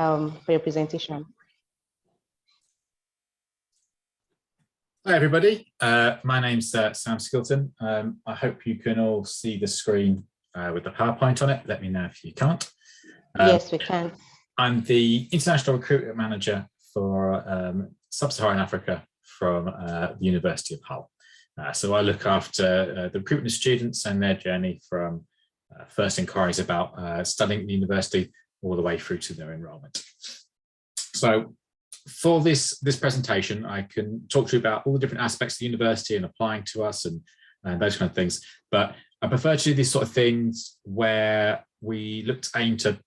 for your presentation. Hi everybody, my name's Sam Skilton. I hope you can all see the screen with the PowerPoint on it. Let me know if you can't. Yes, we can. I'm the International Recruitment Manager for Sub-Saharan Africa from the University of Hull. So I look after the recruitment of students and their journey from first inquiries about studying at the university all the way through to their enrolment. So for this presentation, I can talk to you about all the different aspects of the university and applying to us and those kind of things. But I prefer to do these sort of things where we look to aim for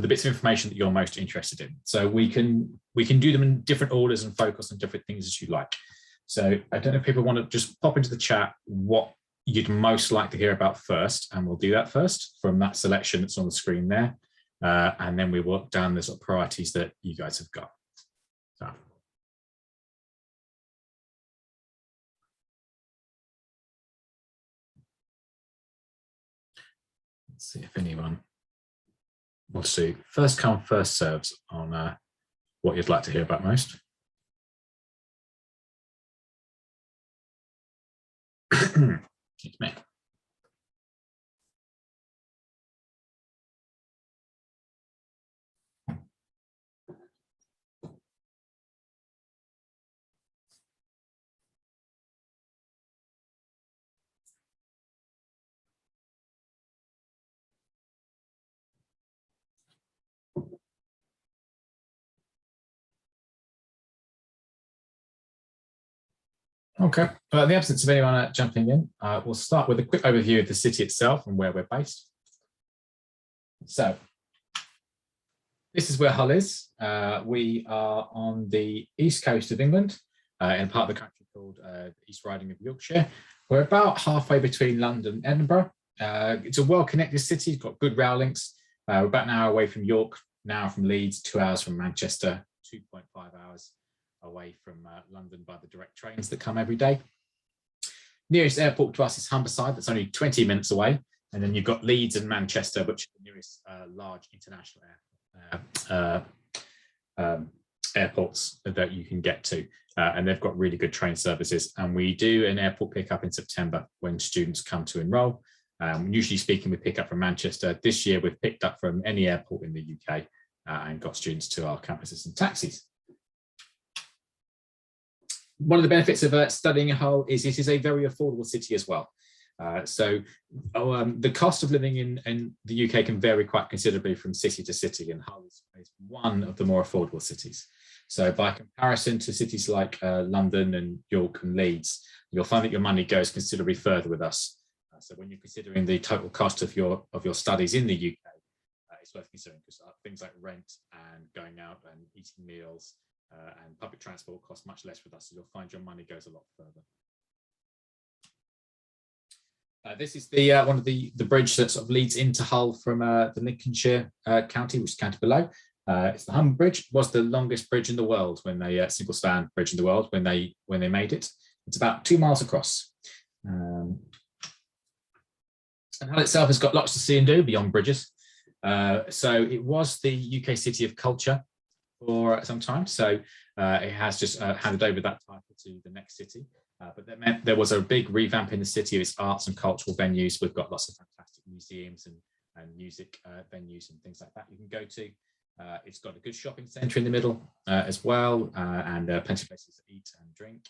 the bits of information that you're most interested in. So we can do them in different orders and focus on different things as you like. So I don't know if people want to just pop into the chat what you'd most like to hear about first, and we'll do that first from that selection that's on the screen there. And then we work down the sort of priorities that you guys have got. So. Let's see if anyone wants to first come, first serves on what you'd like to hear about most. Excuse me. Okay, in the absence of anyone jumping in, we'll start with a quick overview of the city itself and where we're based. So, this is where Hull is. We are on the east coast of England, in part of the country called the East Riding of Yorkshire. We're about halfway between London and Edinburgh. It's a well-connected city, it's got good rail links. We're about an hour away from York, an hour from Leeds, 2 hours from Manchester, 2.5 hours away from London by the direct trains that come every day. Nearest airport to us is Humberside, that's only 20 minutes away. And then you've got Leeds and Manchester, which are the nearest large international airports that you can get to. And they've got really good train services. And we do an airport pickup in September when students come to enroll. Usually speaking, we pick up from Manchester. This year, we've picked up from any airport in the UK and got students to our campuses in taxis. One of the benefits of studying in Hull is it is a very affordable city as well. The cost of living in the UK can vary quite considerably from city to city, and Hull is one of the more affordable cities. So by comparison to cities like London and York and Leeds, you'll find that your money goes considerably further with us. So when you're considering the total cost of your studies in the UK, it's worth considering because things like rent and going out and eating meals and public transport costs much less with us, so you'll find your money goes a lot further. This is the one of the bridge that sort of leads into Hull from the Lincolnshire county, which is county below. It's the Humber Bridge. It was the longest bridge in the world when they single span bridge in the world when they made it. It's about 2 miles across. And Hull itself has got lots to see and do beyond bridges. So it was the UK City of Culture for some time. So it has just handed over that title to the next city. But that meant there was a big revamp in the city of its arts and cultural venues. We've got lots of fantastic museums and music venues and things like that you can go to. It's got a good shopping centre in the middle as well, and plenty of places to eat and drink.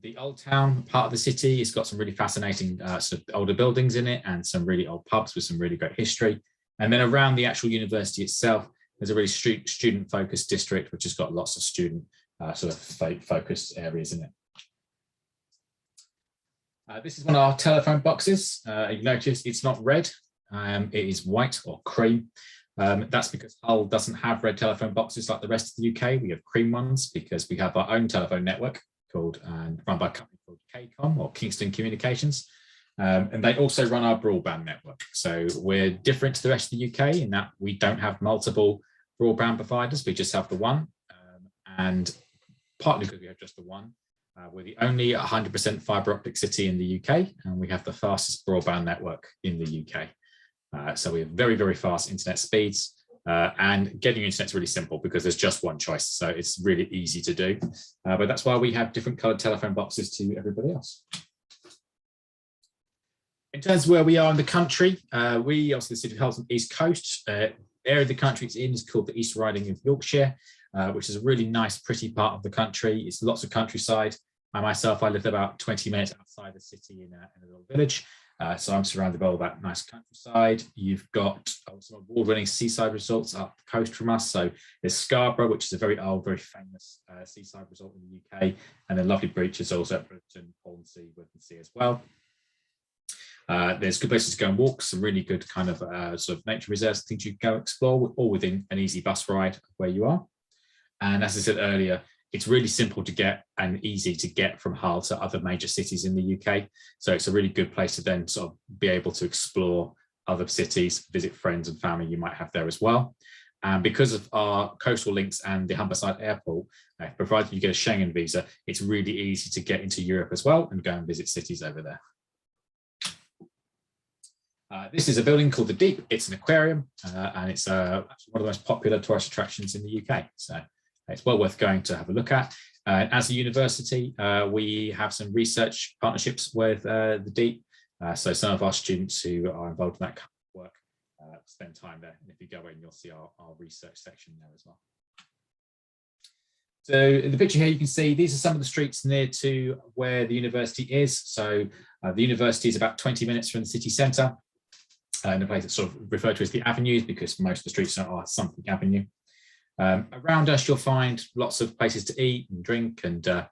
The Old Town part of the city has got some really fascinating sort of older buildings in it and some really old pubs with some really great history. And then around the actual university itself, there's a really student-focused district which has got lots of student sort of focused areas in it. This is one of our telephone boxes. You notice it's not red, it is white or cream. That's because Hull doesn't have red telephone boxes like the rest of the UK. We have cream ones because we have our own telephone network called and run by a company called KCOM or Kingston Communications. And they also run our broadband network. So we're different to the rest of the UK in that we don't have multiple broadband providers, we just have the one. And partly because we have just the one, we're the only 100% fibre optic city in the UK, and we have the fastest broadband network in the UK. So we have very, very fast internet speeds. And getting internet is really simple because there's just one choice. So it's really easy to do. But that's why we have different colored telephone boxes to everybody else. In terms of where we are in the country, we obviously the City of Hull's on the East Coast. The area of the country it's in is called the East Riding of Yorkshire, which is a really nice, pretty part of the country. It's lots of countryside. I live about 20 minutes outside the city in a little village. So I'm surrounded by all that nice countryside. You've got some award-winning seaside resorts up the coast from us. So there's Scarborough, which is a very old, very famous seaside resort in the UK, and then lovely beaches also at Bridgeton, Ponsey, Withensea as well. There's good places to go and walk, some really good kind of sort of nature reserves, things you can go explore, all within an easy bus ride where you are. And as I said earlier, it's really simple to get and easy to get from Hull to other major cities in the UK. So it's a really good place to then sort of be able to explore other cities, visit friends and family you might have there as well. And because of our coastal links and the Humberside Airport, provided you get a Schengen visa, it's really easy to get into Europe as well and go and visit cities over there. This is a building called the Deep. It's an aquarium, and it's actually one of the most popular tourist attractions in the UK. So it's well worth going to have a look at. As a university, we have some research partnerships with the Deep. So some of our students who are involved in that kind of work spend time there. And if you go in, you'll see our research section there as well. So in the picture here, you can see these are some of the streets near to where the university is. So the university is about 20 minutes from the city centre. In a place that's sort of referred to as the avenues, because most of the streets are something avenue. Around us, you'll find lots of places to eat and drink and have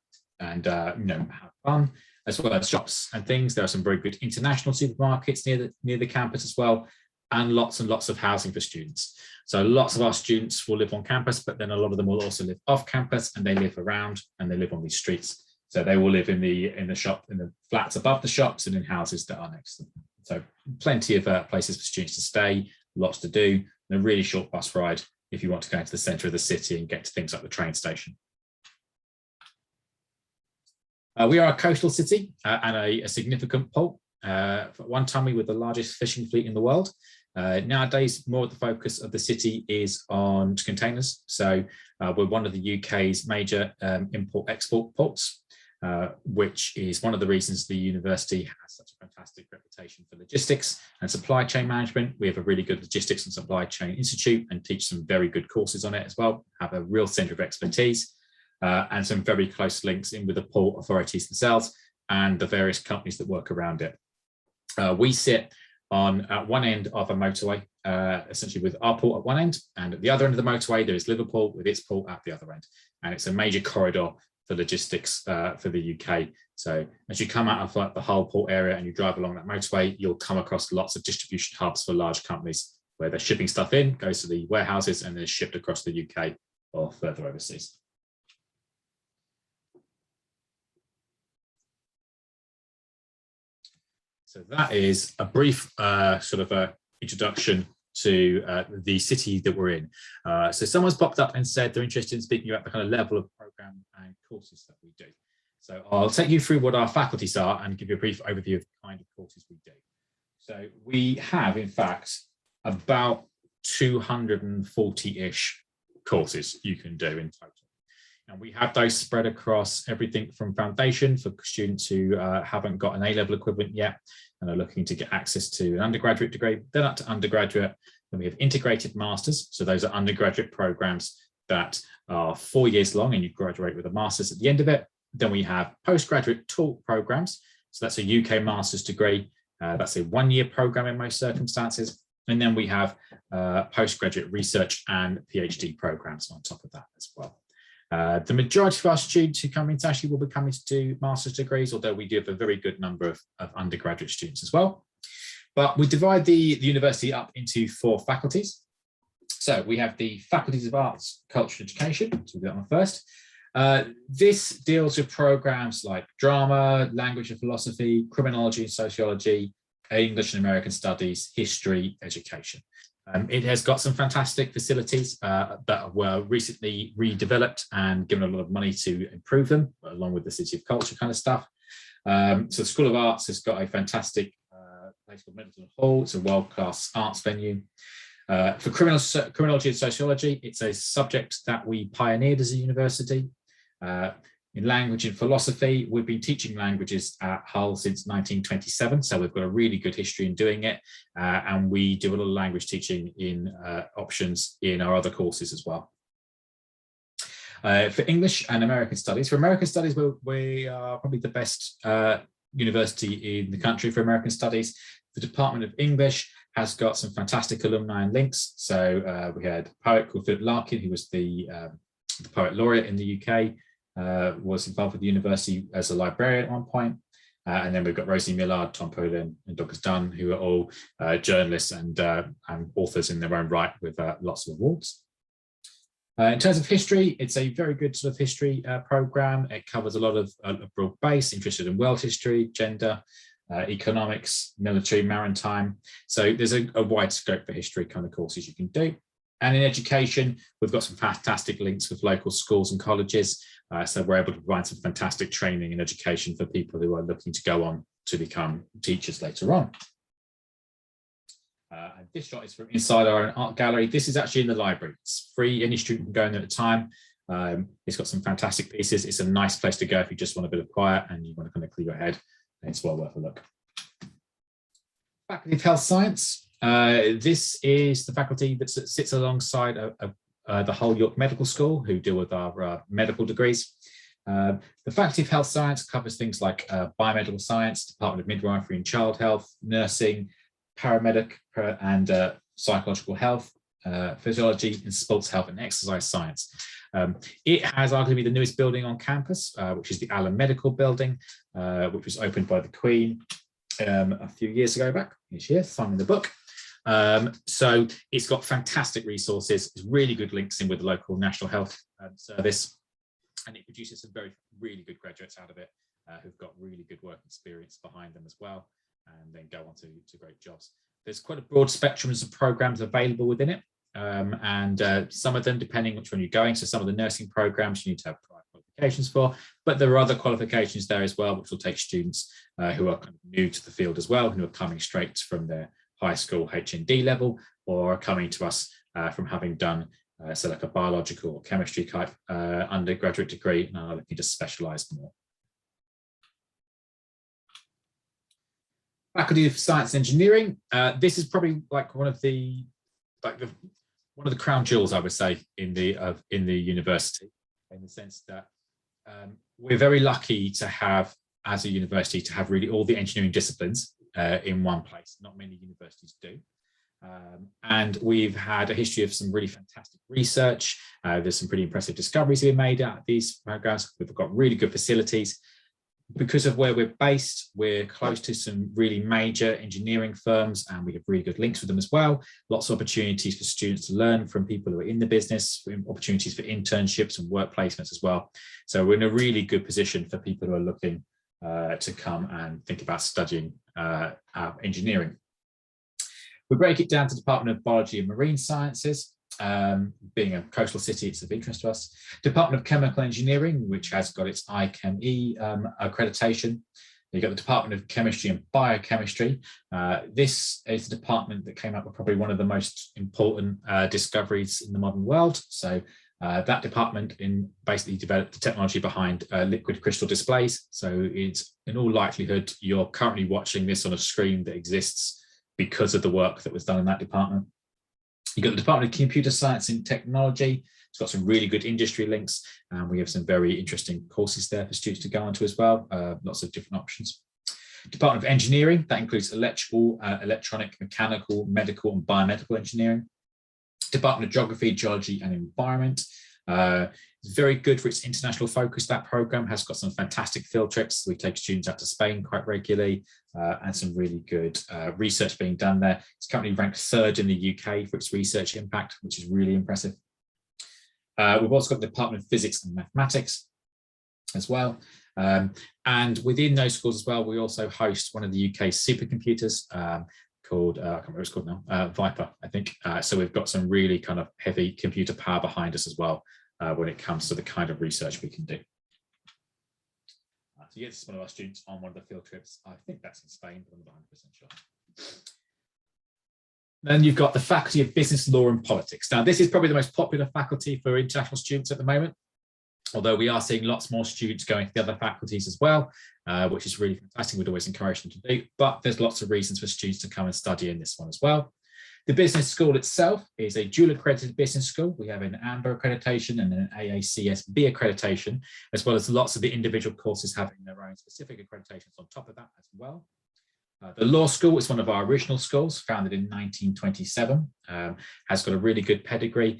fun, as well as shops and things. There are some very good international supermarkets near the campus as well, and lots of housing for students. So lots of our students will live on campus, but then a lot of them will also live off campus, and they live around and they live on these streets. So they will live in the flats above the shops and in houses that are next to them. So plenty of places for students to stay, lots to do, and a really short bus ride if you want to go into the centre of the city and get to things like the train station. We are a coastal city and a significant port. At one time, we were the largest fishing fleet in the world. Nowadays, more of the focus of the city is on containers. So we're one of the UK's major import-export ports. Which is one of the reasons the university has such a fantastic reputation for logistics and supply chain management. We have a really good logistics and supply chain institute and teach some very good courses on it as well, have a real centre of expertise and some very close links in with the port authorities themselves and the various companies that work around it. We sit on one end of a motorway, essentially with our port at one end, and at the other end of the motorway, there is Liverpool with its port at the other end. And it's a major corridor for logistics for the UK. So as you come out of the Hull port area and you drive along that motorway, you'll come across lots of distribution hubs for large companies where they're shipping stuff in, goes to the warehouses and then is shipped across the UK or further overseas. So that is a brief introduction to the city that we're in. So someone's popped up and said they're interested in speaking about the kind of level of program and courses that we do. So I'll take you through what our faculties are and give you a brief overview of the kind of courses we do. So we have, in fact, about 240-ish courses you can do in total. And we have those spread across everything from foundation for students who haven't got an A-level equivalent yet and are looking to get access to an undergraduate degree, then up to undergraduate. Then we have integrated masters. So those are undergraduate programs that are 4 years long and you graduate with a master's at the end of it. Then we have postgraduate taught programs. So that's a UK master's degree. That's a one-year program in most circumstances. And then we have postgraduate research and PhD programs on top of that as well. The majority of our students who come into actually will be coming to do master's degrees, although we do have a very good number of undergraduate students as well. But we divide the university up into 4 faculties. So we have the Faculties of Arts, Culture and Education, so we'll do that one first. This deals with programs like drama, language and philosophy, criminology and sociology, English and American studies, history, education. It has got some fantastic facilities that were recently redeveloped and given a lot of money to improve them, along with the City of Culture kind of stuff. So the School of Arts has got a fantastic place called Middleton Hall. It's a world-class arts venue. For criminology and sociology, it's a subject that we pioneered as a university. In language and philosophy, we've been teaching languages at Hull since 1927, so we've got a really good history in doing it, and we do a lot of language teaching in options in our other courses as well. For English and American Studies, we are probably the best university in the country for American Studies. The Department of English has got some fantastic alumni and links. So we had a poet called Philip Larkin, who was the poet laureate in the UK, was involved with the university as a librarian at one point. And then we've got Rosie Millard, Tom Poulin, and Douglas Dunn, who are all journalists and authors in their own right with lots of awards. In terms of history, it's a very good sort of history program. It covers a lot of a broad base, interested in world history, gender, economics, military, maritime. So there's a wide scope for history kind of courses you can do. And in education, we've got some fantastic links with local schools and colleges. So we're able to provide some fantastic training and education for people who are looking to go on to become teachers later on. And this shot is from inside our art gallery. This is actually in the library. It's free, any student can go in at a time. It's got some fantastic pieces. It's a nice place to go if you just want a bit of quiet and you want to kind of clear your head. It's well worth a look. Faculty of Health Science. This is the faculty that sits alongside the Hull York Medical School, who deal with our medical degrees. The Faculty of Health Science covers things like biomedical science, Department of Midwifery and Child Health, nursing, paramedic and psychological health, physiology and sports health and exercise science. It has arguably the newest building on campus, which is the Allen Medical Building, which was opened by the Queen a few years ago back this year, signing the book. So it's got fantastic resources, it's really good links in with the local National Health Service, and it produces some really good graduates out of it who've got really good work experience behind them as well, and then go on to great jobs. There's quite a broad spectrum of programs available within it, and some of them depending which one you're going. So some of the nursing programs you need to have prior qualifications for, but there are other qualifications there as well, which will take students who are kind of new to the field as well, who are coming straight from their high school HND level, or are coming to us from having done so like a biological or chemistry type undergraduate degree and are looking to specialise more. Faculty of Science and Engineering. This is probably like one of the crown jewels, I would say, in the university, in the sense that we're very lucky to have, as a university, to have really all the engineering disciplines in one place. Not many universities do. And we've had a history of some really fantastic research. There's some pretty impressive discoveries being made out of these programs. We've got really good facilities. Because of where we're based, we're close to some really major engineering firms, and we have really good links with them as well. Lots of opportunities for students to learn from people who are in the business, opportunities for internships and work placements as well. So we're in a really good position for people who are looking to come and think about studying engineering. We break it down to Department of Biology and Marine Sciences. Being a coastal city, it's of interest to us. Department of Chemical Engineering, which has got its IChemE accreditation. You've got the Department of Chemistry and Biochemistry. This is the department that came up with probably one of the most important discoveries in the modern world. So that department basically developed the technology behind liquid crystal displays. So it's in all likelihood, you're currently watching this on a screen that exists because of the work that was done in that department. You've got the Department of Computer Science and Technology. It's got some really good industry links, and we have some very interesting courses there for students to go onto as well. Lots of different options. Department of Engineering, that includes electrical, electronic, mechanical, medical, and biomedical engineering. Department of Geography, Geology, and Environment. It's very good for its international focus. That program has got some fantastic field trips. We take students out to Spain quite regularly, and some really good research being done there. It's currently ranked 3rd in the UK for its research impact, which is really impressive. We've also got the Department of Physics and Mathematics as well. And within those schools as well, we also host one of the UK's supercomputers called, I can't remember what it's called now, Viper, I think. So we've got some really kind of heavy computer power behind us as well when it comes to the kind of research we can do. So yes, one of our students on one of the field trips. I think that's in Spain, but I'm not 100% sure. Then you've got the Faculty of Business, Law and Politics. Now, this is probably the most popular faculty for international students at the moment, although we are seeing lots more students going to the other faculties as well, which is really fantastic. We'd always encourage them to do, but there's lots of reasons for students to come and study in this one as well. The business school itself is a dual accredited business school. We have an AMBA accreditation and an AACSB accreditation, as well as lots of the individual courses having their own specific accreditations on top of that as well. The law school is one of our original schools, founded in 1927, has got a really good pedigree.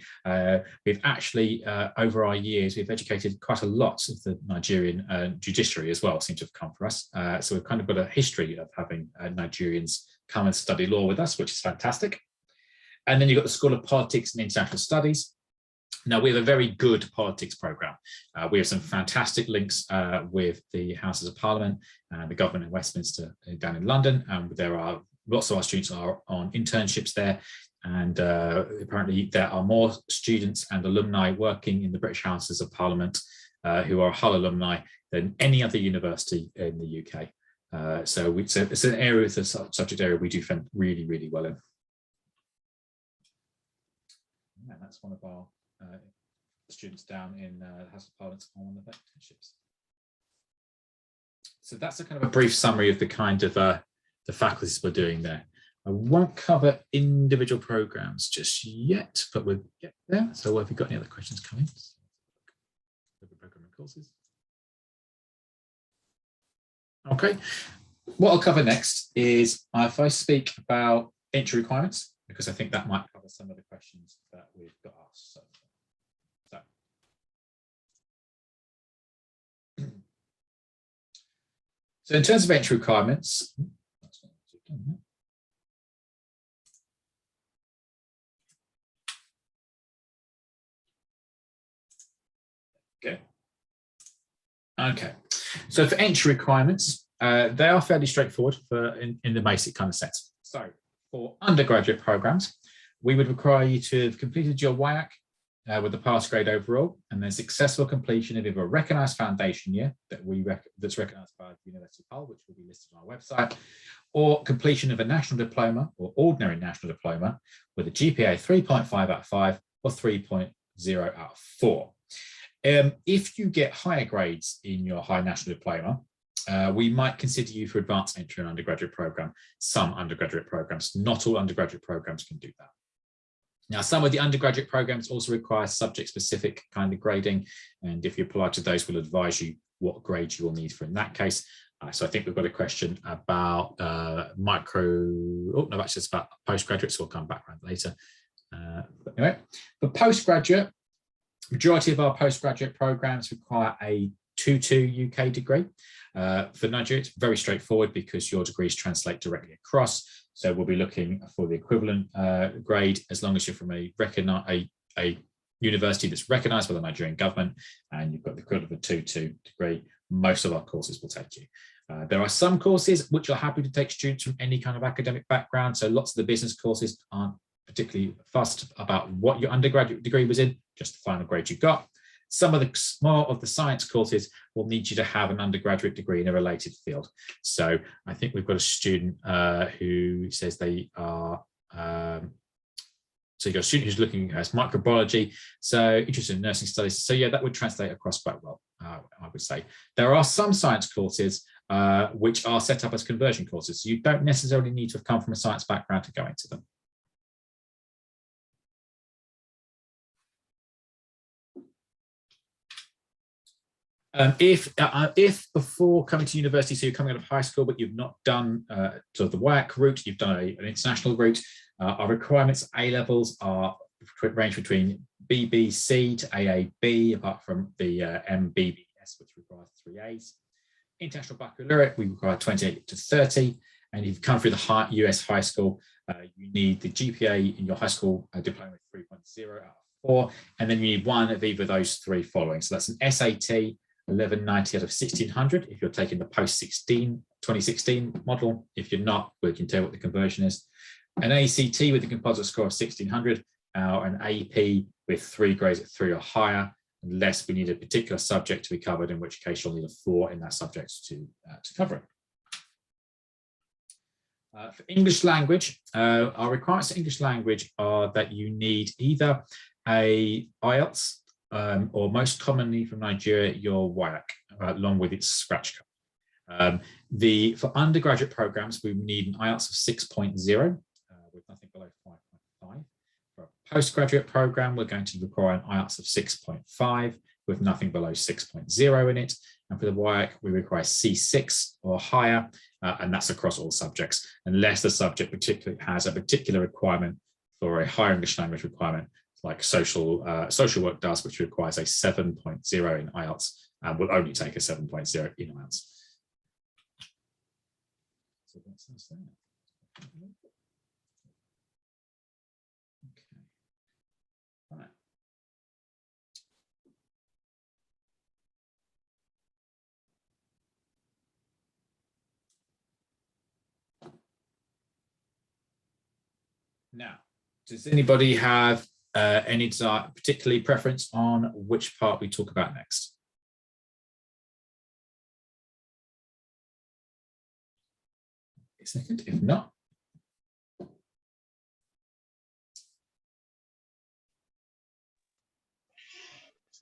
We've actually, over our years, we've educated quite a lot of the Nigerian judiciary as well, seem to have come for us. So we've kind of got a history of having Nigerians come and study law with us, which is fantastic. And then you've got the School of Politics and International Studies. Now, we have a very good politics programme. We have some fantastic links with the Houses of Parliament and the government in Westminster down in London. There are lots of our students are on internships there. And apparently there are more students and alumni working in the British Houses of Parliament who are Hull alumni than any other university in the UK. So it's an area, it's a subject area we do really, really well in. And that's one of our students down in the House of Parliament on one of the internships. So that's a kind of a brief summary of the kind of the faculties we're doing there. I won't cover individual programs just yet, but we'll get there. So have you got any other questions coming? Programming courses. Okay, what I'll cover next is if I speak about entry requirements, because I think that might cover some of the questions that we've got asked. So in terms of entry requirements, okay. So for entry requirements, they are fairly straightforward in the basic kind of sense. So for undergraduate programs, we would require you to have completed your WIAC with a pass grade overall, and then successful completion of either a recognised foundation year that's recognised by the University of Hull, which will be listed on our website, or completion of a national diploma or ordinary national diploma with a GPA 3.5 out of 5 or 3.0 out of 4. If you get higher grades in your high national diploma, we might consider you for advanced entry in an undergraduate program. Some undergraduate programs, not all undergraduate programs can do that. Now, some of the undergraduate programs also require subject-specific kind of grading, and if you apply to those, we'll advise you what grade you will need for in that case. So I think we've got a question about it's about postgraduate, so we'll come back around later. But anyway, for postgraduate, majority of our postgraduate programs require a 2-2 UK degree. For Nigeria, it's very straightforward because your degrees translate directly across. So we'll be looking for the equivalent grade as long as you're from a university that's recognised by the Nigerian government and you've got the equivalent of a 2-2 degree. Most of our courses will take you. There are some courses which are happy to take students from any kind of academic background. So lots of the business courses aren't particularly fussed about what your undergraduate degree was in, just the final grade you got. Some of the science courses will need you to have an undergraduate degree in a related field. So I think we've got a student who says they are, so you've got a student who's looking at microbiology, so interested in nursing studies. So yeah, that would translate across quite well, I would say. There are some science courses which are set up as conversion courses. So you don't necessarily need to have come from a science background to go into them. If before coming to university, so you're coming out of high school, but you've not done sort of the WIAC route, you've done an international route, our requirements A-levels range between BBC to AAB, apart from the MBBS, which requires 3 A's. International Baccalaureate, we require 28 to 30. And if you've come through the US high school, you need the GPA in your high school diploma 3.0 out of 4. And then you need one of either of those 3 following. So that's an SAT, 1190 out of 1600 if you're taking the post-2016 model. If you're not, we can tell what the conversion is. An ACT with a composite score of 1600, or an AP with 3 grades at 3 or higher, unless we need a particular subject to be covered, in which case you'll need a 4 in that subject to cover it. For English language, our requirements for English language are that you need either a IELTS or most commonly from Nigeria, your WIAC, along with its scratch card. For undergraduate programs, we need an IELTS of 6.0 with nothing below 5.5. For a postgraduate program, we're going to require an IELTS of 6.5 with nothing below 6.0 in it. And for the WIAC, we require C6 or higher, and that's across all subjects, unless the subject particularly has a particular requirement for a higher English language requirement, like social work does, which requires a 7.0 in IELTS and will only take a 7.0 in IELTS. So that's there. Okay. Right. Now, does anybody have any particularly preference on which part we talk about next? A second, if not.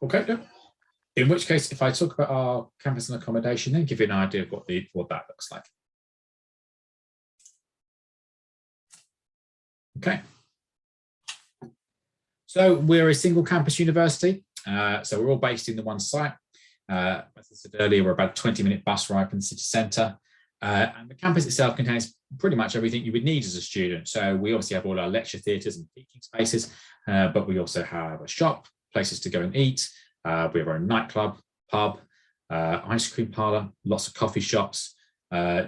Okay, no. In which case, if I talk about our campus and accommodation, then give you an idea of what that looks like. Okay. So we're a single campus university. So we're all based in the one site. As I said earlier, we're about a 20-minute bus ride from the city centre. And the campus itself contains pretty much everything you would need as a student. So we obviously have all our lecture theatres and teaching spaces, but we also have a shop, places to go and eat. We have our own nightclub, pub, ice cream parlour, lots of coffee shops,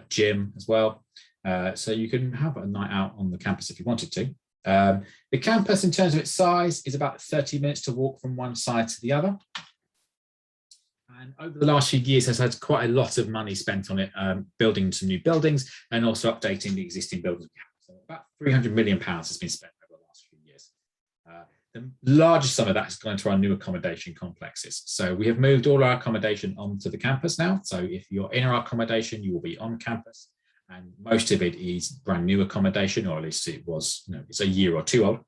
gym as well. So you can have a night out on the campus if you wanted to. The campus, in terms of its size, is about 30 minutes to walk from one side to the other. And over the last few years has had quite a lot of money spent on it, building some new buildings and also updating the existing buildings. So about £300 million has been spent over the last few years. The largest sum of that has gone to our new accommodation complexes. So we have moved all our accommodation onto the campus now. So if you're in our accommodation, you will be on campus. And most of it is brand new accommodation, or at least it was, it's a year or two old.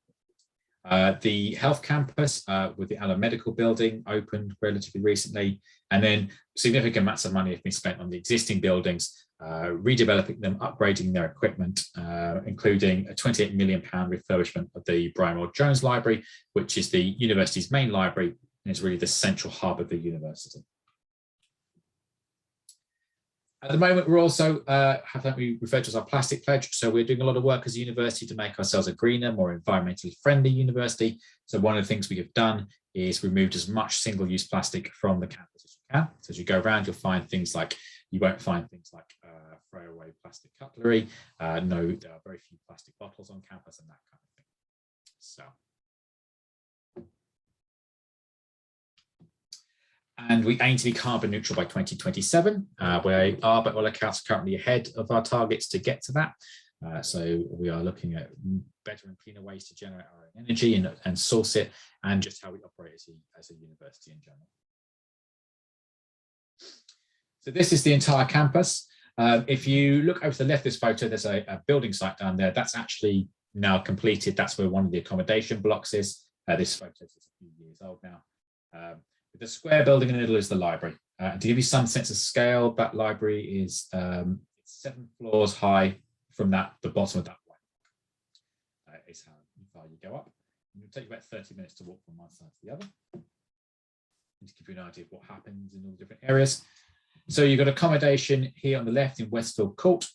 The health campus with the Allen Medical Building opened relatively recently, and then significant amounts of money have been spent on the existing buildings, redeveloping them, upgrading their equipment, including a £28 million refurbishment of the Brian Ward Jones Library, which is the university's main library and is really the central hub of the university. At the moment, we're also have what we refer to as our plastic pledge. So we're doing a lot of work as a university to make ourselves a greener, more environmentally friendly university. So one of the things we have done is removed as much single-use plastic from the campus as you can. So as you go around, you'll find things like, you won't find things like throwaway plastic cutlery. No, there are very few plastic bottles on campus and that kind of thing. So. And we aim to be carbon neutral by 2027. We are, by all accounts, currently ahead of our targets to get to that. So we are looking at better and cleaner ways to generate our own energy and source it, and just how we operate as a university in general. So this is the entire campus. If you look over to the left of this photo, there's a building site down there. That's actually now completed. That's where one of the accommodation blocks is. This photo is a few years old now. The square building in the middle is the library. To give you some sense of scale, that library is 7 floors high from the bottom of that block. Is how far you go up. It'll take you about 30 minutes to walk from one side to the other. And to give you an idea of what happens in all the different areas. So you've got accommodation here on the left in Westfield Court,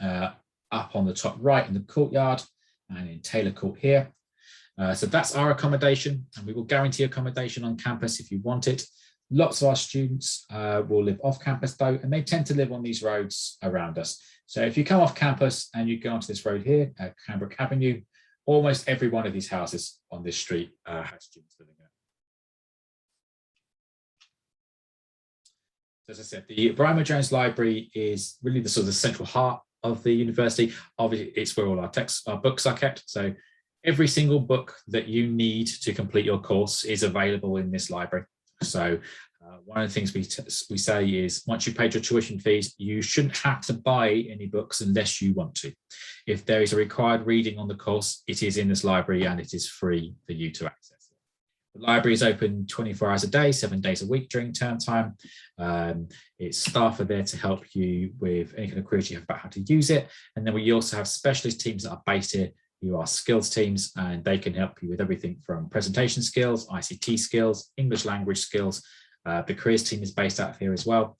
up on the top right in the courtyard, and in Taylor Court here. So that's our accommodation, and we will guarantee accommodation on campus if you want it. Lots of our students will live off campus though, and they tend to live on these roads around us. So if you come off campus and you go onto this road here, Cranbrook Avenue, almost every one of these houses on this street has students living there. So as I said, the Brian Ward Jones Library is really the sort of the central heart of the university. Obviously, it's where all our books are kept. So every single book that you need to complete your course is available in this library. So One of the things we say is once you've paid your tuition fees, you shouldn't have to buy any books unless you want to. If there is a required reading on the course, it is in this library and it is free for you to access it. The library is open 24 hours a day, 7 days a week during term time. Its staff are there to help you with any kind of queries you have about how to use it. And then we also have specialist teams that are based here who are skills teams, and they can help you with everything from presentation skills, ICT skills, English language skills. The careers team is based out of here as well.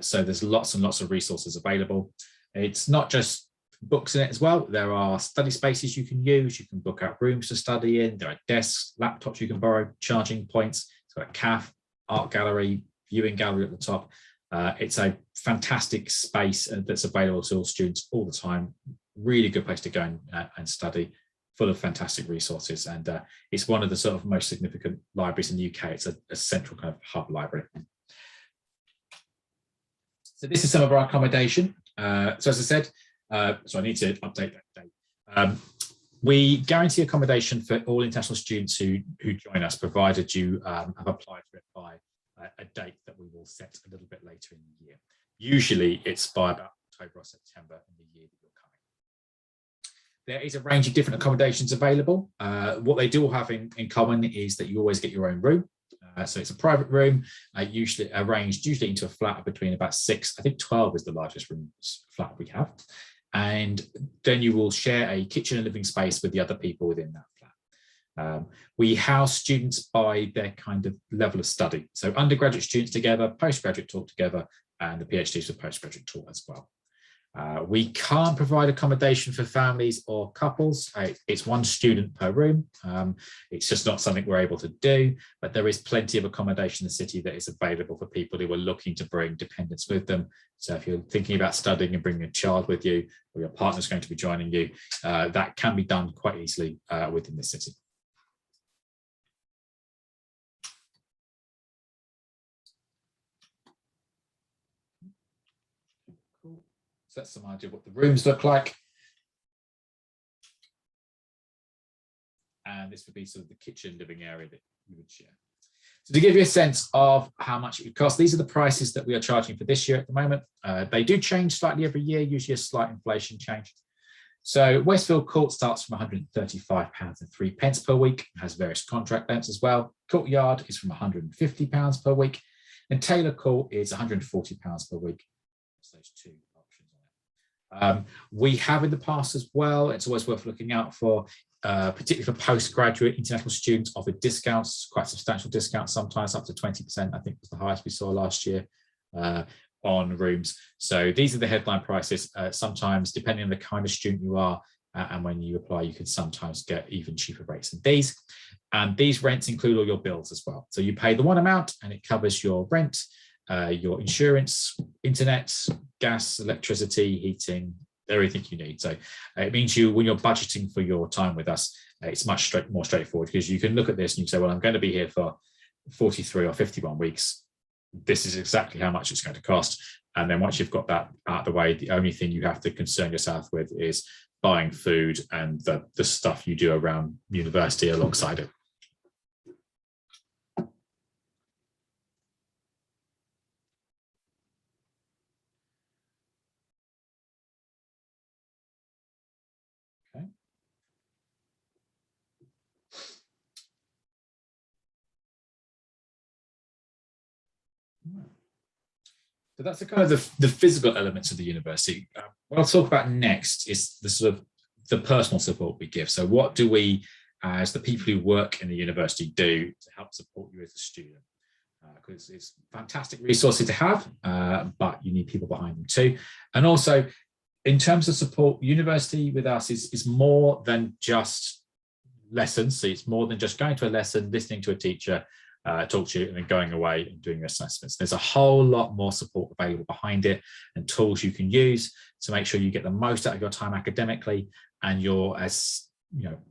So there's lots and lots of resources available. It's not just books in it as well. There are study spaces you can use. You can book out rooms to study in. There are desks, laptops you can borrow, charging points. It's got a cafe, art gallery, viewing gallery at the top. It's a fantastic space that's available to all students all the time. Really good place to go and study, full of fantastic resources. And it's one of the sort of most significant libraries in the UK. It's a central kind of hub library. So this is some of our accommodation. So as I said, so I need to update that date. We guarantee accommodation for all international students who join us, provided you have applied for it by a date that we will set a little bit later in the year. Usually it's by about October or September in the year that you're coming. There is a range of different accommodations available. What they do have in common is that you always get your own room. So it's a private room, usually arranged into a flat of between about 6, I think 12 is the largest room flat we have. And then you will share a kitchen and living space with the other people within that flat. We house students by their kind of level of study. So undergraduate students together, postgraduate taught together, and the PhDs for postgraduate taught as well. We can't provide accommodation for families or couples. It's one student per room. It's just not something we're able to do, but there is plenty of accommodation in the city that is available for people who are looking to bring dependents with them. So if you're thinking about studying and bringing a child with you, or your partner's going to be joining you, that can be done quite easily within the city. So that's some idea of what the rooms look like. And this would be sort of the kitchen living area that you would share. So to give you a sense of how much it would cost, these are the prices that we are charging for this year at the moment. They do change slightly every year, usually a slight inflation change. So Westfield Court starts from £135.03 per week, has various contract lengths as well. Courtyard is from £150 per week, and Taylor Court is £140 per week. So those two options on it. We have in the past as well, it's always worth looking out for, particularly for postgraduate international students, offered discounts, quite substantial discounts, sometimes up to 20%, I think was the highest we saw last year on rooms. So these are the headline prices. Sometimes, depending on the kind of student you are and when you apply, you can sometimes get even cheaper rates than these. And these rents include all your bills as well. So you pay the one amount and it covers your rent, your insurance, internet, gas, electricity, heating, everything you need. So it means when you're budgeting for your time with us, it's much more straightforward, because you can look at this and you say, well, I'm going to be here for 43 or 51 weeks. This is exactly how much it's going to cost. And then once you've got that out of the way, the only thing you have to concern yourself with is buying food and the stuff you do around university alongside it. So that's the kind of the physical elements of the university. What I'll talk about next is the sort of the personal support we give. So what do we, as the people who work in the university, do to help support you as a student? Because it's fantastic resources to have, but you need people behind them too. And also, in terms of support, university with us is more than just lessons. So it's more than just going to a lesson, listening to a teacher, talk to you, and then going away and doing your assessments. There's a whole lot more support available behind it and tools you can use to make sure you get the most out of your time academically, and you're as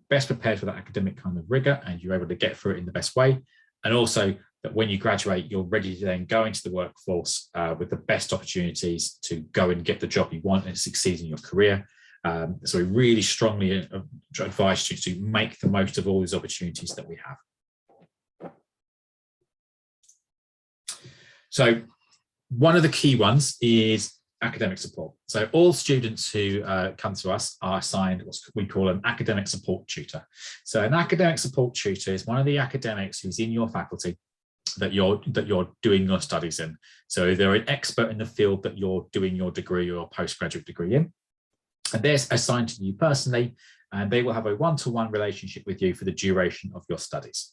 best prepared for that academic kind of rigor, and you're able to get through it in the best way. And also that when you graduate, you're ready to then go into the workforce with the best opportunities to go and get the job you want and succeed in your career. So we really strongly advise you to make the most of all these opportunities that we have. So one of the key ones is academic support. So all students who come to us are assigned what we call an academic support tutor. So an academic support tutor is one of the academics who's in your faculty that you're doing your studies in. So they're an expert in the field that you're doing your degree or postgraduate degree in. And they're assigned to you personally, and they will have a one-to-one relationship with you for the duration of your studies.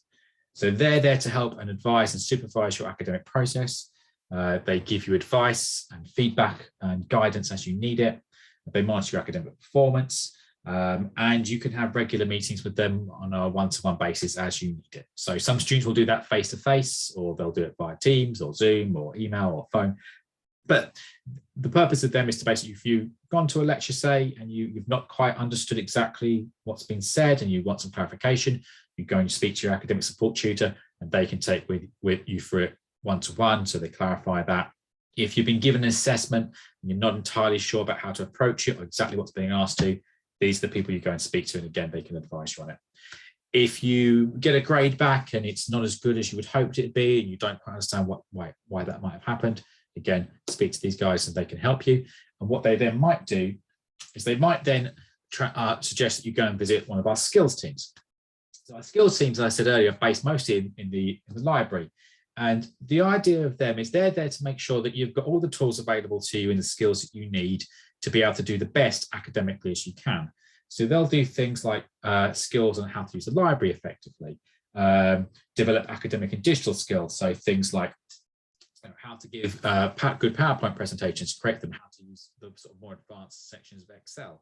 So they're there to help and advise and supervise your academic process. They give you advice and feedback and guidance as you need it. They monitor your academic performance, and you can have regular meetings with them on a one-to-one basis as you need it. So some students will do that face-to-face, or they'll do it via Teams or Zoom or email or phone. But the purpose of them is to basically, if you've gone to a lecture, say, and you've not quite understood exactly what's been said and you want some clarification, you go and speak to your academic support tutor, and they can take with you through it one-to-one, so they clarify that. If you've been given an assessment and you're not entirely sure about how to approach it or exactly what's being asked to, these are the people you go and speak to, and again, they can advise you on it. If you get a grade back and it's not as good as you would hoped it'd be, and you don't quite understand why that might have happened, again, speak to these guys and they can help you. And what they then might do is they might then suggest that you go and visit one of our skills teams. So our skills teams, as I said earlier, are based mostly in the library. And the idea of them is they're there to make sure that you've got all the tools available to you and the skills that you need to be able to do the best academically as you can. So they'll do things like skills on how to use the library effectively, develop academic and digital skills. So things like how to give good PowerPoint presentations, create them, how to use the sort of more advanced sections of Excel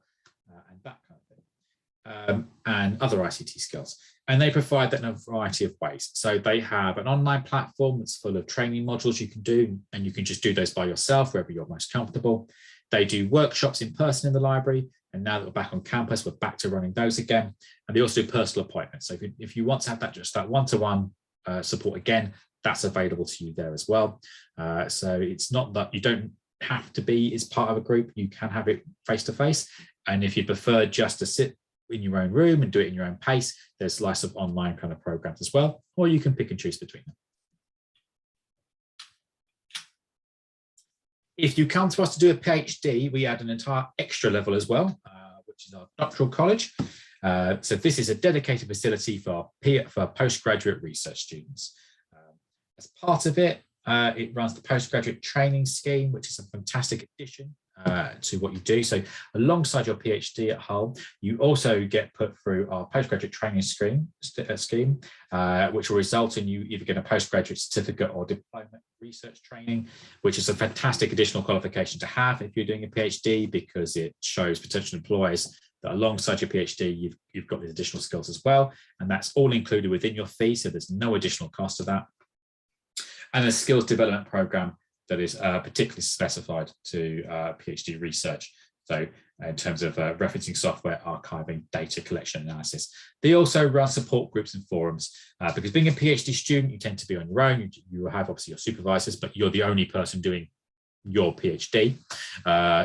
and that kind of thing, and other ICT skills. And they provide that in a variety of ways. So they have an online platform that's full of training modules you can do, and you can just do those by yourself wherever you're most comfortable. They do workshops in person in the library, and now that we're back on campus, we're back to running those again. And they also do personal appointments. So if you want to have that one-to-one support again, that's available to you there as well. So it's not that you don't have to be as part of a group, you can have it face-to-face. And if you prefer just to sit in your own room and do it in your own pace, there's lots of online kind of programs as well, or you can pick and choose between them. If you come to us to do a PhD, we add an entire extra level as well, which is our doctoral college. So this is a dedicated facility for postgraduate research students. As part of it, it runs the postgraduate training scheme, which is a fantastic addition to what you do. So alongside your PhD at Hull, you also get put through our postgraduate training scheme, which will result in you either getting a postgraduate certificate or diploma research training, which is a fantastic additional qualification to have if you're doing a PhD, because it shows potential employers that alongside your PhD, you've got these additional skills as well. And that's all included within your fee, so there's no additional cost to that. And a skills development program that is particularly specified to PhD research. So in terms of referencing software, archiving, data collection, analysis. They also run support groups and forums, because being a PhD student, you tend to be on your own. You will have obviously your supervisors, but you're the only person doing your PhD.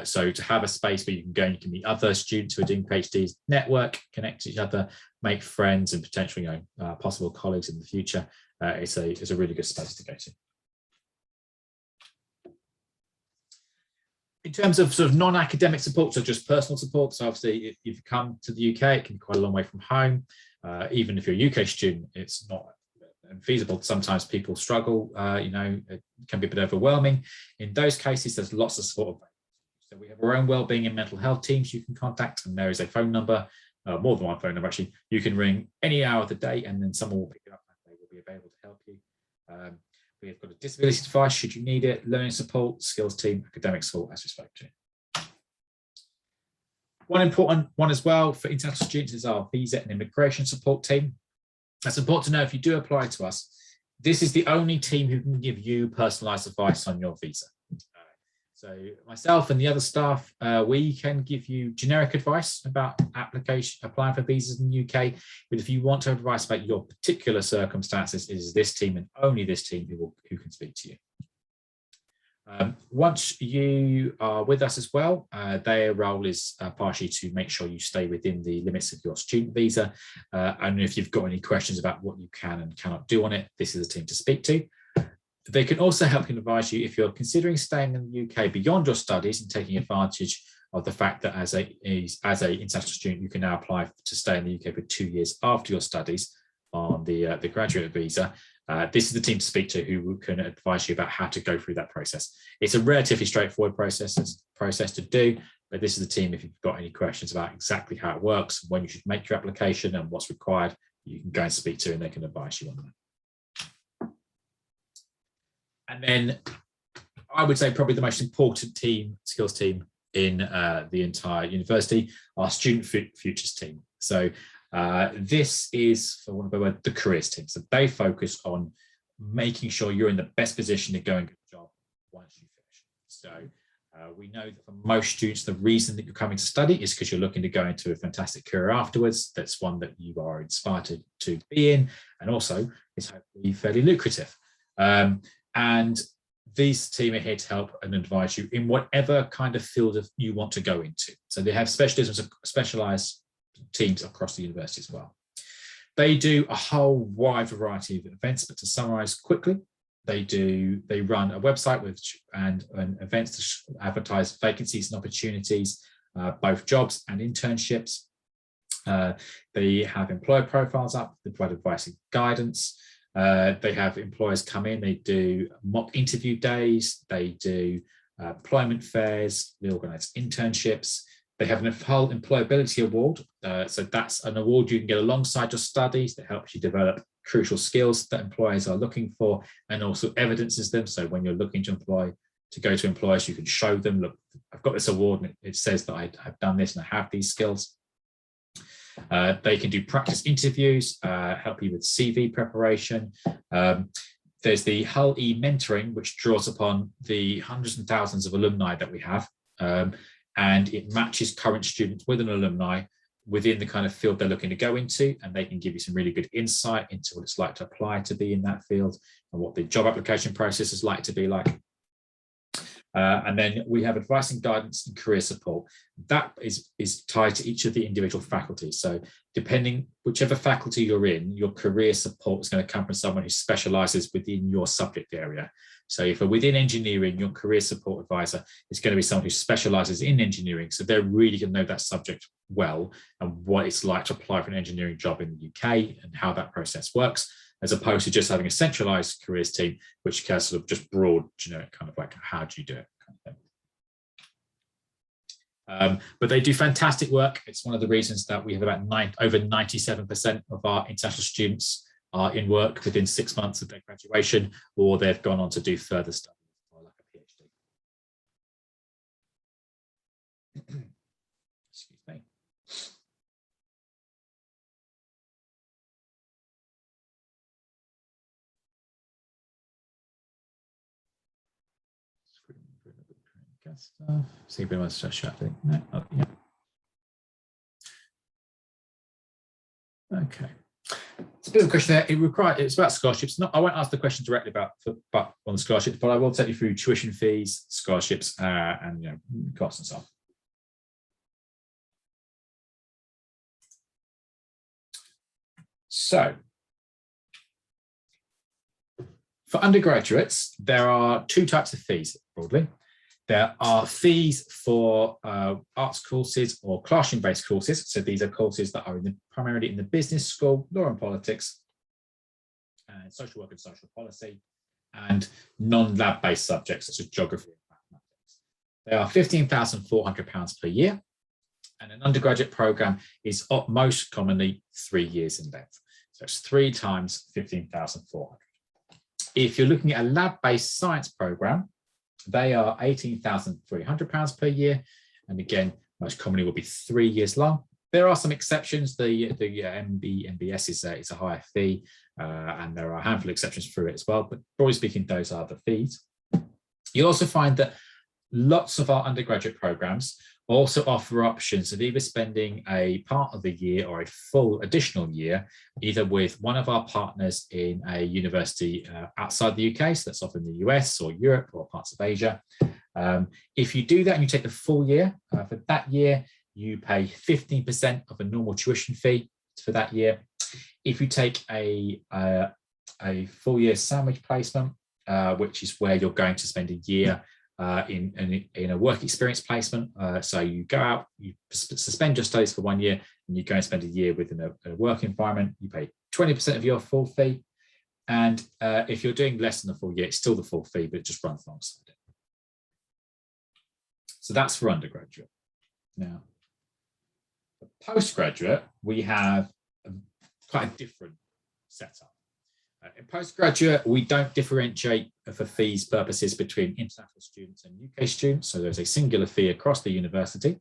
So to have a space where you can go and you can meet other students who are doing PhDs, network, connect to each other, make friends and potentially possible colleagues in the future, it's a really good space to go to. In terms of sort of non-academic support, so just personal support, so obviously if you've come to the UK, it can be quite a long way from home. Even if you're a UK student, it's not feasible. Sometimes people struggle, it can be a bit overwhelming. In those cases, there's lots of support. So we have our own wellbeing and mental health teams you can contact, and there is a phone number, more than one phone number actually. You can ring any hour of the day and then someone will pick it up and they will be available to help you. We've got a disability advice should you need it, learning support, skills team, academic support as we spoke to. One important one as well for international students is our visa and immigration support team. That's important to know if you do apply to us. This is the only team who can give you personalised advice on your visa. So myself and the other staff, we can give you generic advice about applying for visas in the UK. But if you want to have advice about your particular circumstances, it is this team and only this team who can speak to you. Once you are with us as well, their role is partially to make sure you stay within the limits of your student visa. And if you've got any questions about what you can and cannot do on it, this is the team to speak to. They can also help and advise you if you're considering staying in the UK beyond your studies and taking advantage of the fact that as a international student, you can now apply to stay in the UK for 2 years after your studies on the graduate visa. This is the team to speak to who can advise you about how to go through that process. It's a relatively straightforward process to do, but this is the team if you've got any questions about exactly how it works, when you should make your application and what's required, you can go and speak to and they can advise you on that. And then I would say probably the most important skills team in the entire university, our Student Futures team. So this is, for one of the word, the careers team. So they focus on making sure you're in the best position to go and get a job once you finish. So we know that for most students, the reason that you're coming to study is because you're looking to go into a fantastic career afterwards. That's one that you are inspired to be in, and also is hopefully fairly lucrative. And these team are here to help and advise you in whatever kind of field you want to go into. So they have specialisms, specialized teams across the university as well. They do a whole wide variety of events, but to summarize quickly, they run a website and events to advertise vacancies and opportunities, both jobs and internships. They have employer profiles up, they provide advice and guidance. They have employers come in, they do mock interview days, they do employment fairs, they organise internships. They have a whole employability award. So that's an award you can get alongside your studies that helps you develop crucial skills that employers are looking for and also evidences them. So when you're looking to go to employers, you can show them, look, I've got this award and it says that I've done this and I have these skills. They can do practice interviews, help you with CV preparation. There's the Hull e-mentoring, which draws upon the hundreds and thousands of alumni that we have. And it matches current students with an alumni within the kind of field they're looking to go into, and they can give you some really good insight into what it's like to apply to be in that field and what the job application process is like to be like. And then we have advice and guidance and career support. That is tied to each of the individual faculties. So depending whichever faculty you're in, your career support is going to come from someone who specialises within your subject area. So if you're within engineering, your career support advisor is going to be someone who specialises in engineering. So they're really going to know that subject well and what it's like to apply for an engineering job in the UK and how that process works, as opposed to just having a centralised careers team, which can sort of just broad, generic kind of like, how do you do it? Kind of thing. But they do fantastic work. It's one of the reasons that we have about over 97% of our international students are in work within 6 months of their graduation, or they've gone on to do further studies or like a PhD. Excuse me. See if anyone wants to shut it. No. Oh, yeah. Okay. It's a bit of a question there. It's about scholarships. I won't ask the question directly on the scholarships, but I will take you through tuition fees, scholarships, and costs and so on. So, for undergraduates, there are two types of fees broadly. There are fees for arts courses or classroom-based courses. So these are courses that are primarily in the business school, law and politics, and social work and social policy, and non-lab based subjects such as geography and mathematics. They are £15,400 per year, and an undergraduate programme is most commonly 3 years in length. So it's 3 times 15,400. If you're looking at a lab-based science programme, they are £18,300 per year, and again, most commonly will be 3 years long. There are some exceptions. The MBS is a higher fee, and there are a handful of exceptions through it as well. But broadly speaking, those are the fees. You'll also find that lots of our undergraduate programs also offer options of either spending a part of the year or a full additional year, either with one of our partners in a university outside the UK, so that's often the US or Europe or parts of Asia. If you do that and you take the full year, for that year, you pay 15% of a normal tuition fee for that year. If you take a full year sandwich placement, which is where you're going to spend a year in a work experience placement. So you go out, you suspend your studies for 1 year, and you go and spend a year within a work environment. You pay 20% of your full fee. And if you're doing less than the full year, it's still the full fee, but it just runs alongside it. So that's for undergraduate. Now, for postgraduate, we have quite a different setup. In postgraduate, we don't differentiate for fees purposes between international students and UK students. So there's a singular fee across the university.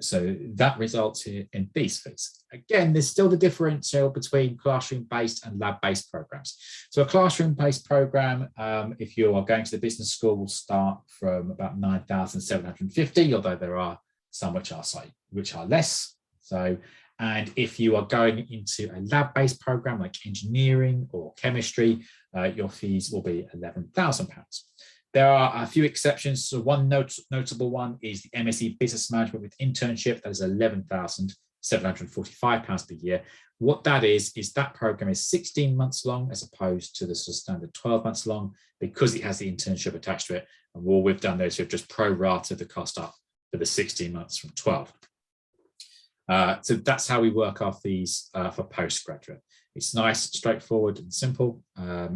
So that results in these fees. Again, there's still the differential between classroom-based and lab-based programs. So a classroom-based program, if you are going to the business school, will start from about 9,750, although there are some which are less. So, and if you are going into a lab-based program like engineering or chemistry, your fees will be £11,000. There are a few exceptions. So one notable one is the MSc Business Management with internship. That is £11,745 per year. What that is that program is 16 months long as opposed to the sort of standard 12 months long, because it has the internship attached to it. And all we've done there is we've just pro-rated the cost up for the 16 months from 12. So that's how we work our fees for postgraduate. It's nice, straightforward and simple.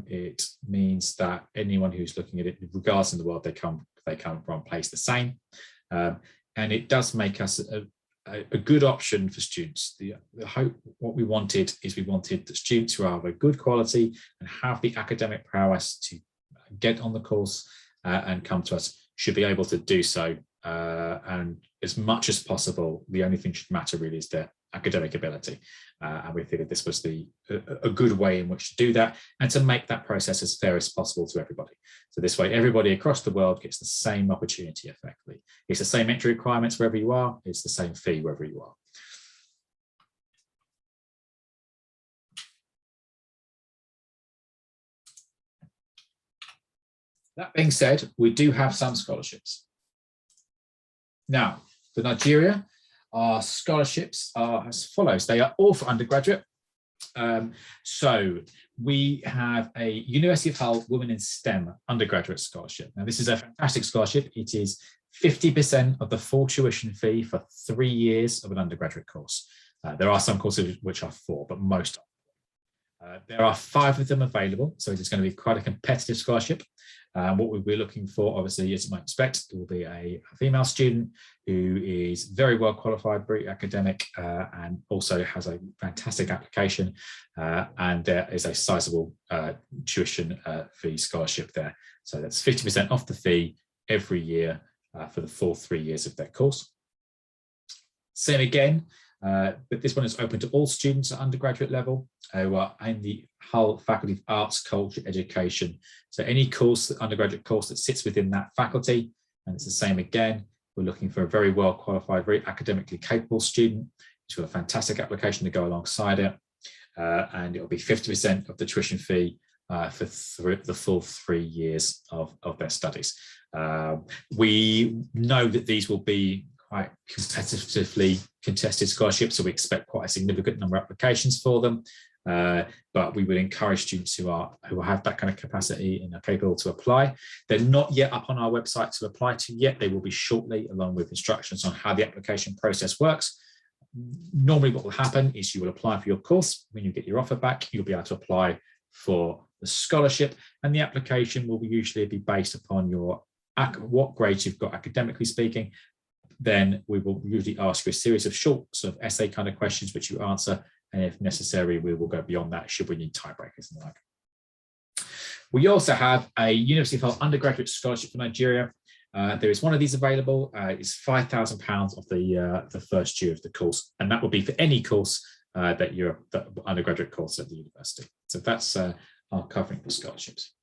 It means that anyone who's looking at it, regardless in the world they come from, pays the same. And it does make us a good option for students. The hope, what we wanted is we wanted the students who are of a good quality and have the academic prowess to get on the course and come to us should be able to do so. And as much as possible, the only thing should matter really is their academic ability. And we figured this was a good way in which to do that and to make that process as fair as possible to everybody. So this way, everybody across the world gets the same opportunity effectively. It's the same entry requirements wherever you are. It's the same fee wherever you are. That being said, we do have some scholarships. Now, for Nigeria, our scholarships are as follows. They are all for undergraduate. So we have a University of Hull Women in STEM undergraduate scholarship. Now, this is a fantastic scholarship. It is 50% of the full tuition fee for 3 years of an undergraduate course. There are some courses which are 4, but most are. There are 5 of them available, so it's going to be quite a competitive scholarship. What we'll be looking for, obviously, as you might expect, it will be a female student who is very well qualified, very academic, and also has a fantastic application, and there is a sizable tuition fee scholarship there. So that's 50% off the fee every year for the full 3 years of their course. Same again, but this one is open to all students at undergraduate level who are in the Hull Faculty of Arts, Culture, Education. So any course, undergraduate course that sits within that faculty, and it's the same again. We're looking for a very well qualified, very academically capable student to a fantastic application to go alongside it. And it will be 50% of the tuition fee for the full 3 years of their studies. We know that these will be quite competitively contested scholarships, so we expect quite a significant number of applications for them. But we would encourage students who have that kind of capacity and are capable to apply. They're not yet up on our website to apply to yet. They will be shortly, along with instructions on how the application process works. Normally what will happen is you will apply for your course. When you get your offer back, you'll be able to apply for the scholarship, and the application will usually be based upon what grades you've got academically speaking. Then we will usually ask you a series of short sort of essay kind of questions which you answer, and if necessary we will go beyond that should we need tiebreakers and the like. We also have a University of Hull undergraduate scholarship for Nigeria. There is one of these available. It's £5,000 of the first year of the course, and that will be for any course the undergraduate course at the university. So that's our covering for scholarships.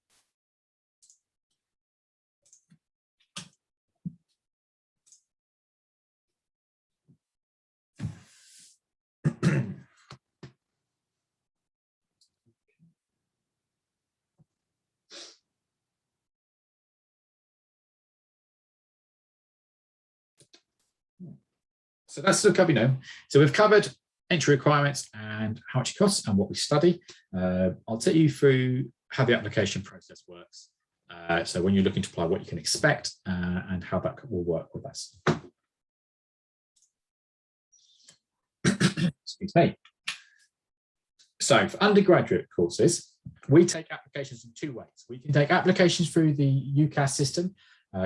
So that's the cover, So we've covered entry requirements and how much it costs and what we study. I'll take you through how the application process works. So when you're looking to apply, what you can expect and how that will work with us. Excuse me. So for undergraduate courses, we take applications in two ways. We can take applications through the UCAS system.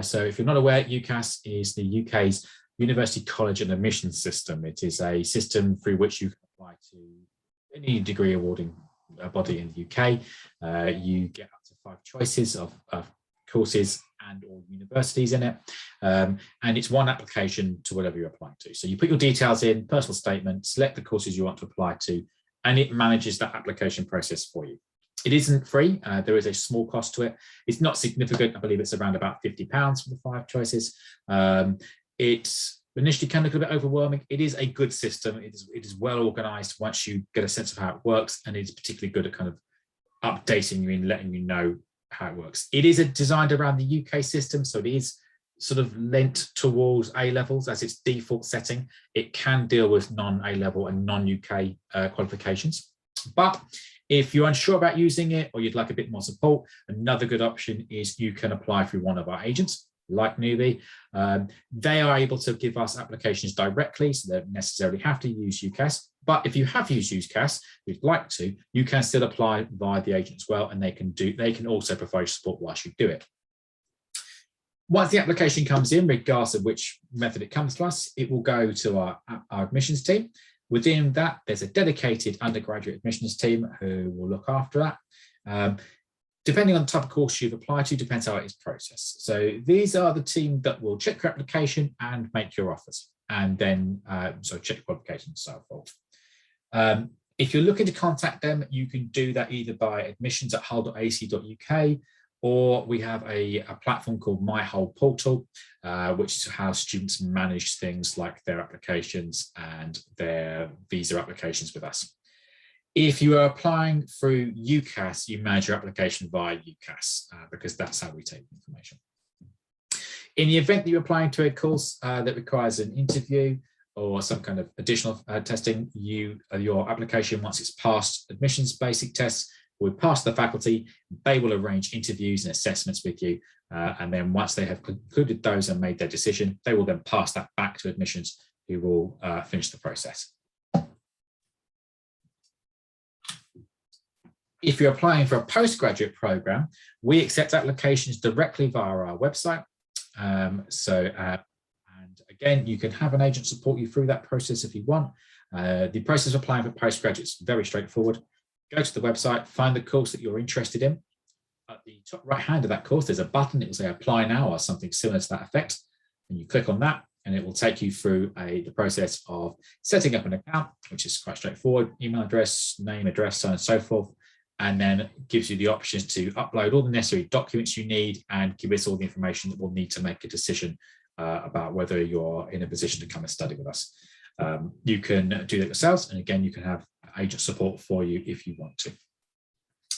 So if you're not aware, UCAS is the UK's University College and Admissions System. It is a system through which you can apply to any degree awarding body in the UK. You get up to 5 choices of courses and or universities in it. And it's one application to whatever you're applying to. So you put your details in, personal statement, select the courses you want to apply to, and it manages that application process for you. It isn't free. There is a small cost to it. It's not significant. I believe it's around about £50 for the 5 choices. It initially can look a bit overwhelming. It is a good system. It is well organized once you get a sense of how it works, and it's particularly good at kind of updating you and letting you know how it works. It is designed around the UK system, so it is sort of lent towards A-levels as its default setting. It can deal with non-A-level and non-UK qualifications. But if you're unsure about using it or you'd like a bit more support, another good option is you can apply through one of our agents, like Newbie. They are able to give us applications directly, so they don't necessarily have to use UCAS. But if you have used UCAS, you'd like to, you can still apply via the agent as well, and they can also provide support whilst you do it. Once the application comes in, regardless of which method it comes to us, it will go to our admissions team. Within that, there's a dedicated undergraduate admissions team who will look after that. Depending on the type of course you've applied to, depends how it is processed. So these are the team that will check your application and make your offers, and then check your qualifications and so forth. If you're looking to contact them, you can do that either by admissions@hull.ac.uk, or we have a platform called My Hull Portal, which is how students manage things like their applications and their visa applications with us. If you are applying through UCAS, you manage your application via UCAS because that's how we take the information. In the event that you're applying to a course that requires an interview or some kind of additional testing, your application, once it's passed admissions basic tests, will pass the faculty. They will arrange interviews and assessments with you. And then once they have concluded those and made their decision, they will then pass that back to admissions, who will finish the process. If you're applying for a postgraduate program, we accept applications directly via our website. And again, you can have an agent support you through that process if you want. The process of applying for postgraduate is very straightforward. Go to the website, find the course that you're interested in. At the top right hand of that course, there's a button. It will say apply now or something similar to that effect. And you click on that, and it will take you through the process of setting up an account, which is quite straightforward: email address, name, address, so on and so forth. And then gives you the options to upload all the necessary documents you need and give us all the information that we'll need to make a decision about whether you're in a position to come and study with us. You can do that yourselves, and again, you can have agent support for you if you want to.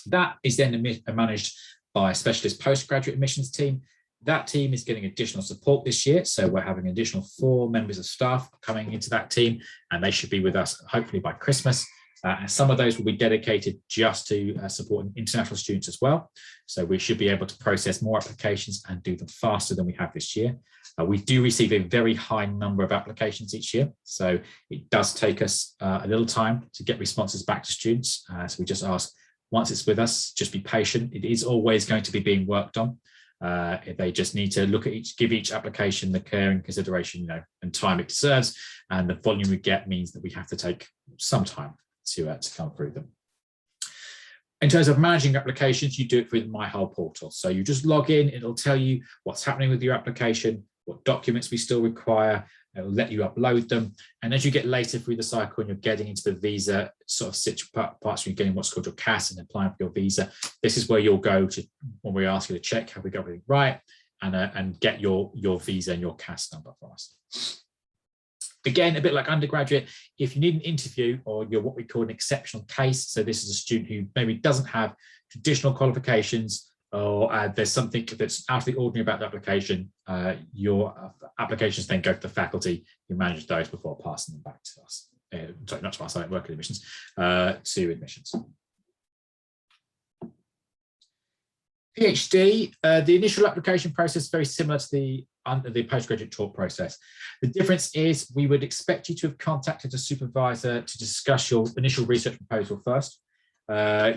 That is then managed by a specialist postgraduate admissions team. That team is getting additional support this year, so we're having an additional 4 members of staff coming into that team, and they should be with us hopefully by Christmas. And some of those will be dedicated just to supporting international students as well. So we should be able to process more applications and do them faster than we have this year. We do receive a very high number of applications each year, so it does take us a little time to get responses back to students. So we just ask, once it's with us, just be patient. It is always going to be being worked on. They just need to look at give each application the care and consideration, and time it deserves. And the volume we get means that we have to take some time to come through them. In terms of managing applications, you do it through the My Hull portal. So you just log in, it'll tell you what's happening with your application, what documents we still require, it'll let you upload them. And as you get later through the cycle and you're getting into the visa sort of parts, you're getting what's called your CAS and applying for your visa, this is where you'll go to when we ask you to check have we got everything right and get your visa and your CAS number for us. Again, a bit like undergraduate, if you need an interview or you're what we call an exceptional case, so this is a student who maybe doesn't have traditional qualifications or there's something that's out of the ordinary about the application, your applications then go to the faculty who manage those before passing them back to us. Sorry, not to us, I don't work in admissions, to admissions. PhD, the initial application process is very similar to the postgraduate talk process. The difference is we would expect you to have contacted a supervisor to discuss your initial research proposal first.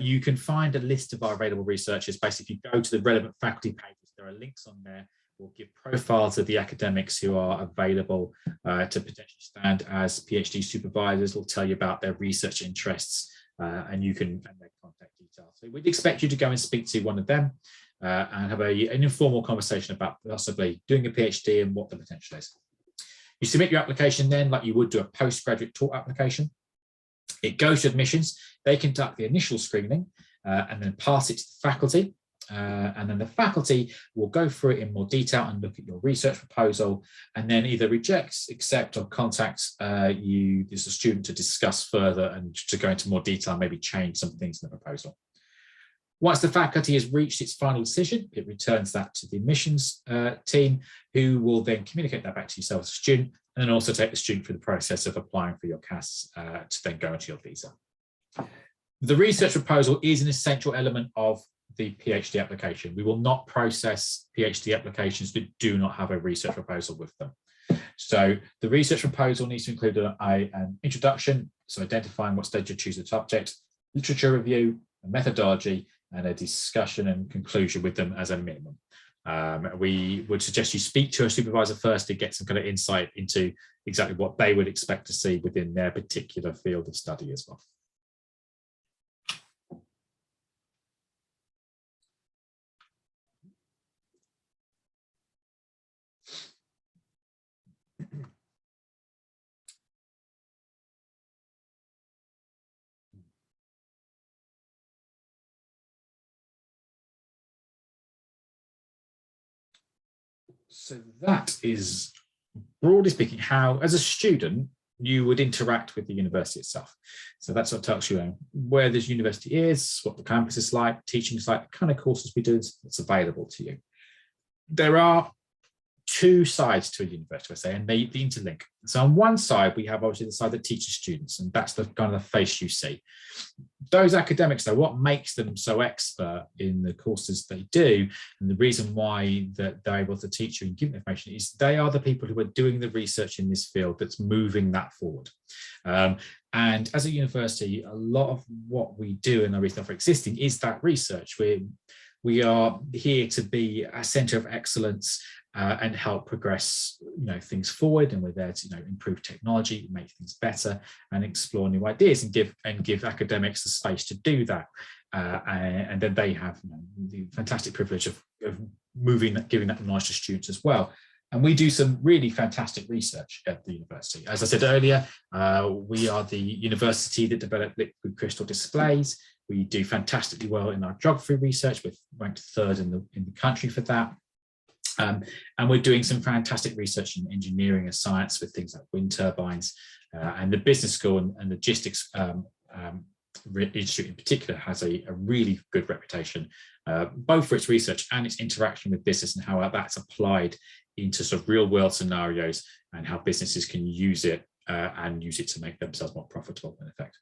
You can find a list of our available researchers. Basically, if you go to the relevant faculty pages, there are links on there. We'll give profiles of the academics who are available to potentially stand as PhD supervisors. We'll tell you about their research interests and their contact details. So we'd expect you to go and speak to one of them and have an informal conversation about possibly doing a PhD and what the potential is. You submit your application then like you would do a postgraduate talk application. It goes to admissions. They conduct the initial screening and then pass it to the faculty. And then the faculty will go through it in more detail and look at your research proposal and then either reject, accept, or contact you as a student to discuss further and to go into more detail, maybe change some things in the proposal. Once the faculty has reached its final decision, it returns that to the admissions team, who will then communicate that back to yourself as a student, and then also take the student through the process of applying for your CAS to then go into your visa. The research proposal is an essential element of the PhD application. We will not process PhD applications that do not have a research proposal with them. So the research proposal needs to include an introduction, so identifying what stage you choose the subject, literature review, a methodology, and a discussion and conclusion with them as a minimum. We would suggest you speak to a supervisor first to get some kind of insight into exactly what they would expect to see within their particular field of study as well. So that is, broadly speaking, how, as a student, you would interact with the university itself. So that's what tells you where this university is, what the campus is like, teaching is like, the kind of courses we do, what's available to you. There are two sides to a university, I say, and they interlink. So on one side, we have obviously the side that teaches students, and that's the kind of the face you see. Those academics, though, what makes them so expert in the courses they do, and the reason why that they're able to teach you and give information, is they are the people who are doing the research in this field that's moving that forward. And as a university, a lot of what we do and the reason for existing is that research. We are here to be a centre of excellence and help progress, things forward, and we're there to, improve technology, make things better, and explore new ideas, and give academics the space to do that. And then they have the fantastic privilege of giving that knowledge to students as well. And we do some really fantastic research at the university. As I said earlier, we are the university that developed liquid crystal displays. We do fantastically well in our geography research. We're ranked third in the country for that. And we're doing some fantastic research in engineering and science with things like wind turbines, and the business school and logistics institute in particular has a really good reputation, both for its research and its interaction with business and how that's applied into sort of real world scenarios and how businesses can use it and use it to make themselves more profitable in effect.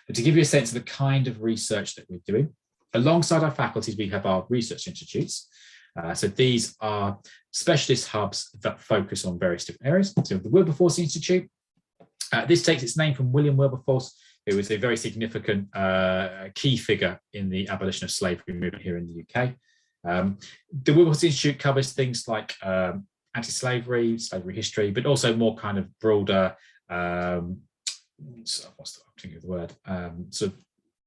But to give you a sense of the kind of research that we're doing, alongside our faculties, we have our research institutes. So these are specialist hubs that focus on various different areas. So the Wilberforce Institute, this takes its name from William Wilberforce, who was a very significant key figure in the abolition of slavery movement here in the UK. The Wilberforce Institute covers things like anti-slavery, slavery history, but also more kind of broader, sort of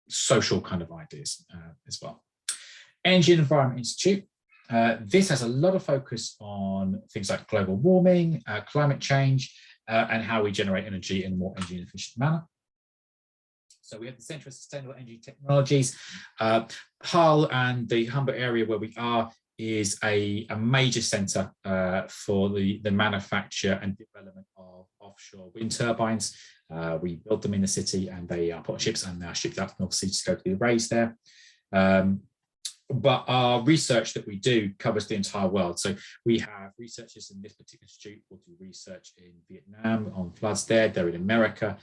social kind of ideas as well. Energy and Environment Institute. This has a lot of focus on things like global warming, climate change, and how we generate energy in a more energy efficient manner. So we have the Centre for Sustainable Energy Technologies. Hull and the Humber area where we are is a major centre for the manufacture and development of offshore wind turbines. We build them in the city, and they are put on ships and now shipped out to the North Sea to go to be raised there. But our research that we do covers the entire world. So we have researchers in this particular institute who do research in Vietnam on floods there. They're in America.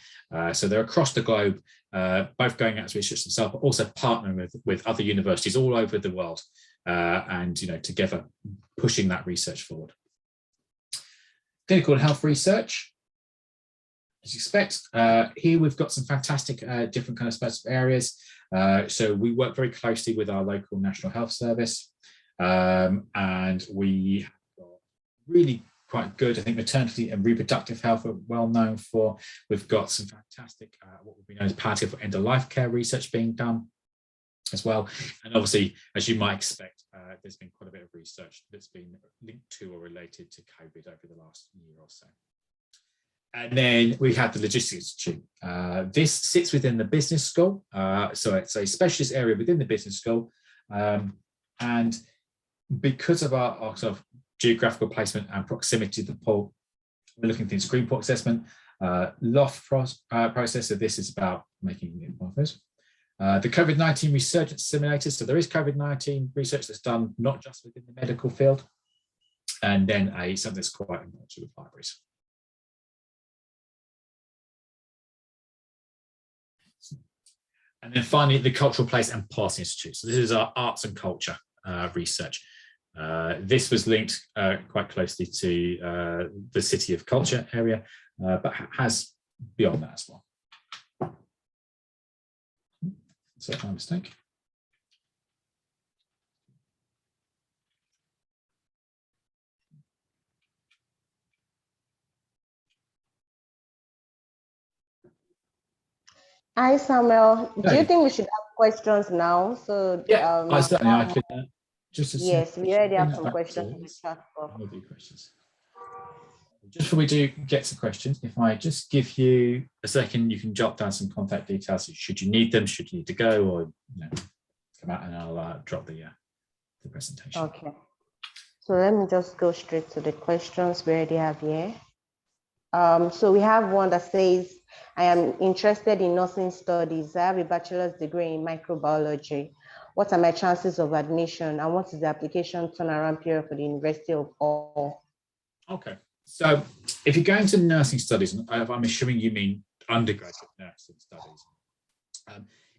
So they're across the globe, both going out to research themselves, but also partnering with other universities all over the world and together pushing that research forward. Clinical and health research. As you expect, here we've got some fantastic different kind of specific areas. So we work very closely with our local National Health Service, and we have got really quite good, I think, maternity and reproductive health are well known for. We've got some fantastic, what would be known as palliative or end-of-life care research being done as well. And obviously, as you might expect, there's been quite a bit of research that's been linked to or related to COVID over the last year or so. And then we have the Logistics Institute. This sits within the business school. So it's a specialist area within the business school. And because of our sort of geographical placement and proximity to the pole, we're looking at things, green port assessment, LOF process. So this is about making offers. The COVID-19 resurgence simulator. So there is COVID-19 research that's done not just within the medical field. And then something that's quite important to the libraries. And then finally, the Cultural Place and Policy Institute. So this is our arts and culture research. This was linked quite closely to the City of Culture area, but has beyond that as well. So my mistake. Hi, Samuel. Do you think we should have questions now? So yeah, I certainly. Yes, we already have some questions in the chat box. Questions. Just before we do get to questions, if I just give you a second, you can jot down some contact details. Should you need them, should you need to go, or come out and I'll drop the presentation. Okay. So let me just go straight to the questions we already have here. So we have one that says, I am interested in nursing studies. I have a bachelor's degree in microbiology. What are my chances of admission, and what is the application turnaround period for the University of Hull? Okay, so if you're going to nursing studies, and I'm assuming you mean undergraduate nursing studies.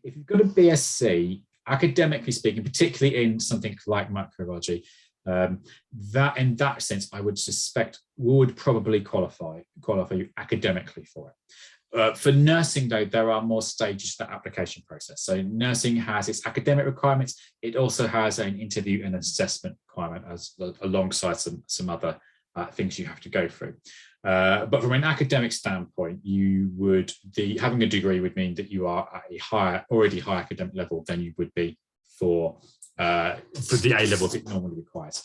If you've got a BSc, academically speaking, particularly in something like microbiology, that in that sense, I would suspect would probably qualify you academically for it. For nursing, though, there are more stages to that application process. So nursing has its academic requirements. It also has an interview and assessment requirement alongside some other things you have to go through. But from an academic standpoint, having a degree would mean that you are at a already high academic level than you would be for the A levels it normally requires.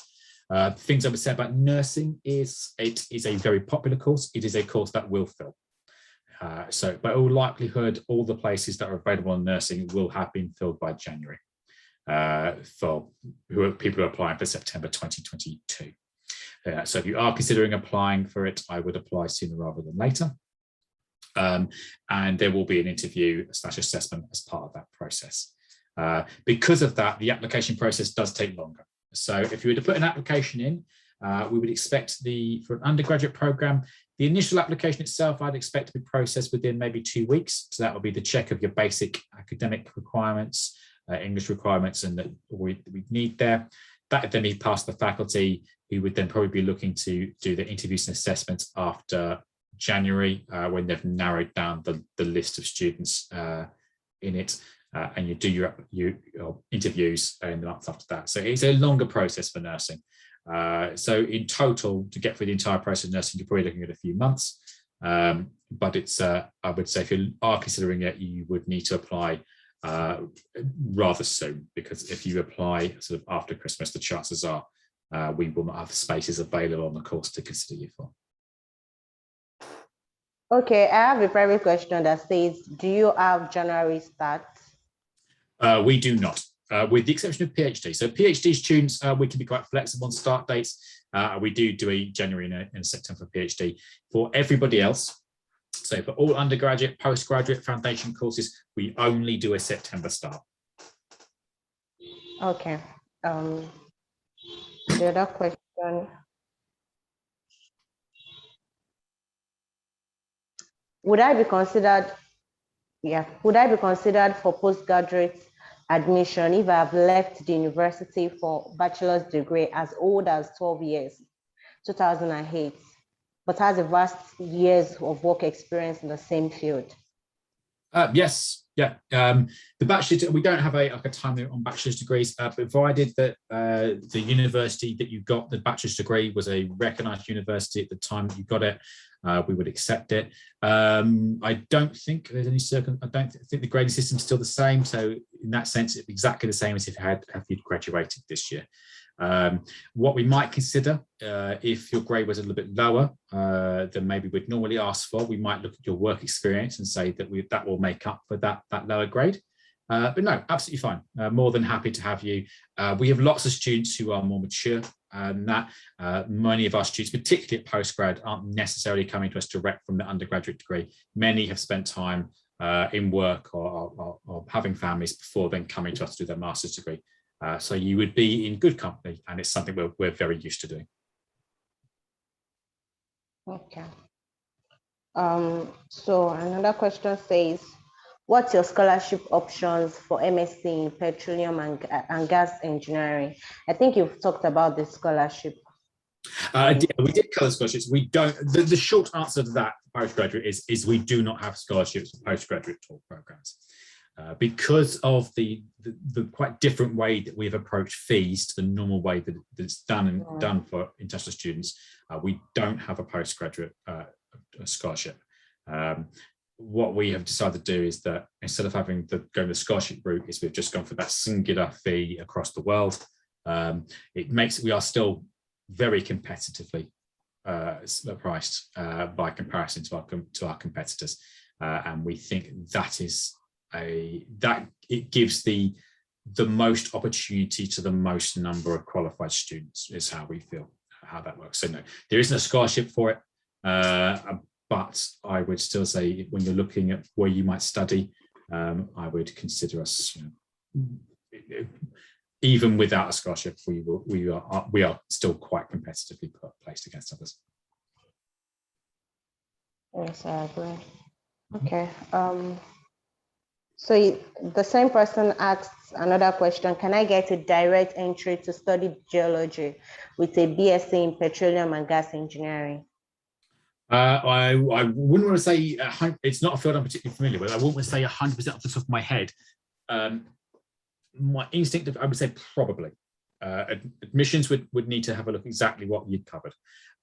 Things I would say about nursing is it is a very popular course. It is a course that will fill. So by all likelihood, all the places that are available in nursing will have been filled by January for people who are applying for September 2022. So if you are considering applying for it, I would apply sooner rather than later. And there will be an interview / assessment as part of that process. Because of that, the application process does take longer. So if you were to put an application in, we would expect for an undergraduate program, the initial application itself, I'd expect to be processed within maybe 2 weeks. So that will be the check of your basic academic requirements, English requirements, and that we need there. That would then be past the faculty, who would then probably be looking to do the interviews and assessments after January, when they've narrowed down the list of students in it. And you do your interviews in the months after that. So it's a longer process for nursing. So in total, to get through the entire process of nursing, you're probably looking at a few months. But it's, I would say, if you are considering it, you would need to apply rather soon, because if you apply sort of after Christmas, the chances are we will not have spaces available on the course to consider you for. Okay, I have a private question that says, do you have January starts? We do not, with the exception of PhD. So PhD students, we can be quite flexible on start dates. We do a January and a September for PhD. For everybody else, so for all undergraduate, postgraduate, foundation courses, we only do a September start. Okay. The other question. Would I be considered for postgraduate admission if I've left the university for bachelor's degree as old as 12 years, 2008, but has a vast years of work experience in the same field? Yes, yeah. The bachelor's, we don't have a time limit on bachelor's degrees, provided that the university that you got the bachelor's degree was a recognised university at the time that you got it. We would accept it. I don't think there's any I don't think the grading system's still the same. So in that sense, it's exactly the same as if you'd graduated this year. What we might consider, if your grade was a little bit lower than maybe we'd normally ask for, we might look at your work experience and say that that will make up for that lower grade. But no, absolutely fine. More than happy to have you. We have lots of students who are more mature than that. Many of our students, particularly at postgrad, aren't necessarily coming to us direct from the undergraduate degree. Many have spent time in work or having families before then coming to us to do their master's degree. So you would be in good company, and it's something we're very used to doing. Okay. So another question says, what's your scholarship options for MSc in petroleum and gas engineering? I think you've talked about the scholarship. We did cover scholarships. We don't. The short answer to that postgraduate is we do not have scholarships for postgraduate talk programs. Because of the quite different way that we've approached fees to the normal way that it's done for international students, we don't have a postgraduate scholarship. What we have decided to do is that instead of having going the scholarship route, is we've just gone for that singular fee across the world. We are still very competitively priced by comparison to our competitors, and we think that is it gives the most opportunity to the most number of qualified students, is how we feel how that works. So no, there isn't a scholarship for it, but I would still say when you're looking at where you might study, I would consider us, even without a scholarship, we are still quite competitively placed against others. Yes, I agree. Okay. So the same person asks another question. Can I get a direct entry to study geology with a BSc in petroleum and gas engineering? I wouldn't want to say it's not a field I'm particularly familiar with. I wouldn't want to say 100% off the top of my head. My instinct, I would say probably. Admissions would need to have a look exactly what you'd covered.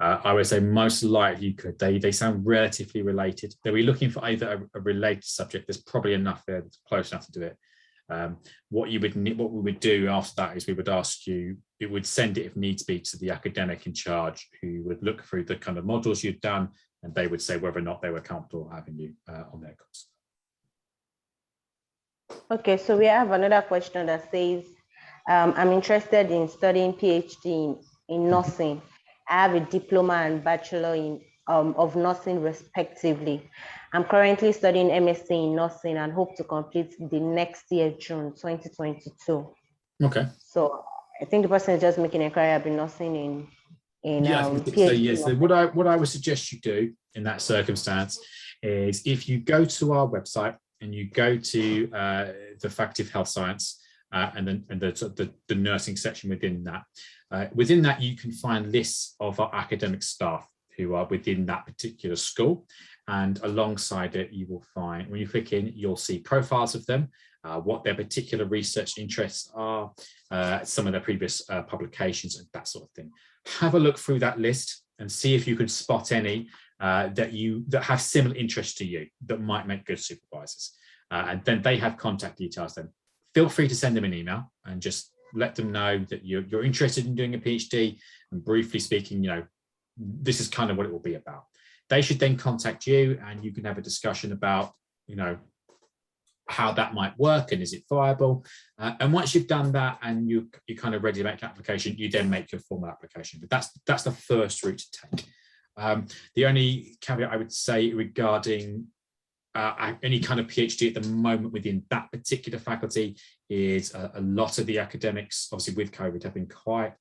I would say most likely you could. They sound relatively related. They'll be looking for either a related subject. There's probably enough there that's close enough to do it. What we would do after that is we would ask you, it would send it if needs be to the academic in charge, who would look through the kind of modules you've done, and they would say whether or not they were comfortable having you on their course. Okay, so we have another question that says, I'm interested in studying PhD in nursing. I have a diploma and bachelor of nursing respectively. I'm currently studying MSc in nursing and hope to complete the next year, June 2022. Okay. So I think the person is just making a career in nursing in PhD. So yes, so what I would suggest you do in that circumstance is, if you go to our website and you go to the Faculty of Health Science, and then the nursing section within that. Within that, you can find lists of our academic staff who are within that particular school. And alongside it, you will find, when you click in, you'll see profiles of them, what their particular research interests are, some of their previous publications, and that sort of thing. Have a look through that list and see if you can spot any that have similar interests to you that might make good supervisors. And then they have contact details then. Feel free to send them an email and just let them know that you're interested in doing a PhD, and briefly speaking, this is kind of what it will be about. They should then contact you, and you can have a discussion about, how that might work and is it viable. And once you've done that and you're kind of ready to make an application, you then make your formal application. But that's the first route to take. The only caveat I would say regarding any kind of PhD at the moment within that particular faculty is a lot of the academics, obviously with COVID, have been quite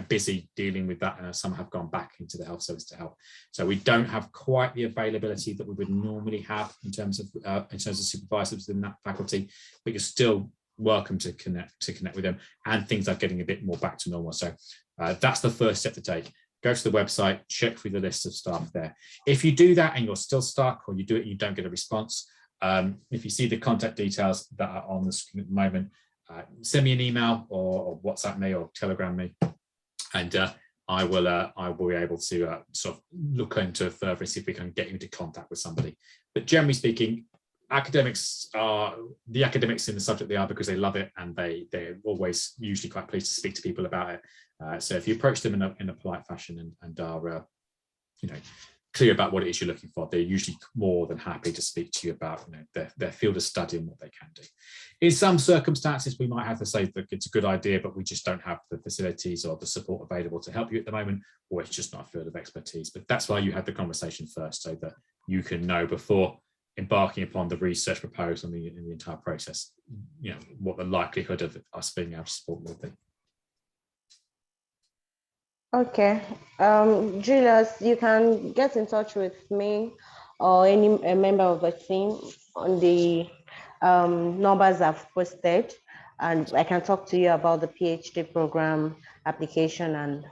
busy dealing with that, and some have gone back into the health service to help. So we don't have quite the availability that we would normally have in terms of supervisors within that faculty, but you're still welcome to connect with them, and things are getting a bit more back to normal. So that's the first step to take. Go to the website, check through the list of staff there. If you do that and you're still stuck, or you do it and you don't get a response, if you see the contact details that are on the screen at the moment, send me an email or WhatsApp me or Telegram me, and I will be able to sort of look into it further and see if we can get you into contact with somebody. But generally speaking, academics in the subject they are because they love it, and they're always usually quite pleased to speak to people about it. So if you approach them in a polite fashion and are clear about what it is you're looking for, they're usually more than happy to speak to you about their field of study and what they can do. In some circumstances, we might have to say that it's a good idea, but we just don't have the facilities or the support available to help you at the moment, or it's just not a field of expertise. But that's why you had the conversation first, so that you can know before embarking upon the research proposal and the entire process, what the likelihood of us being able to support will be. Okay, Julius, you can get in touch with me or any member of the team on the numbers I've posted, and I can talk to you about the PhD program application and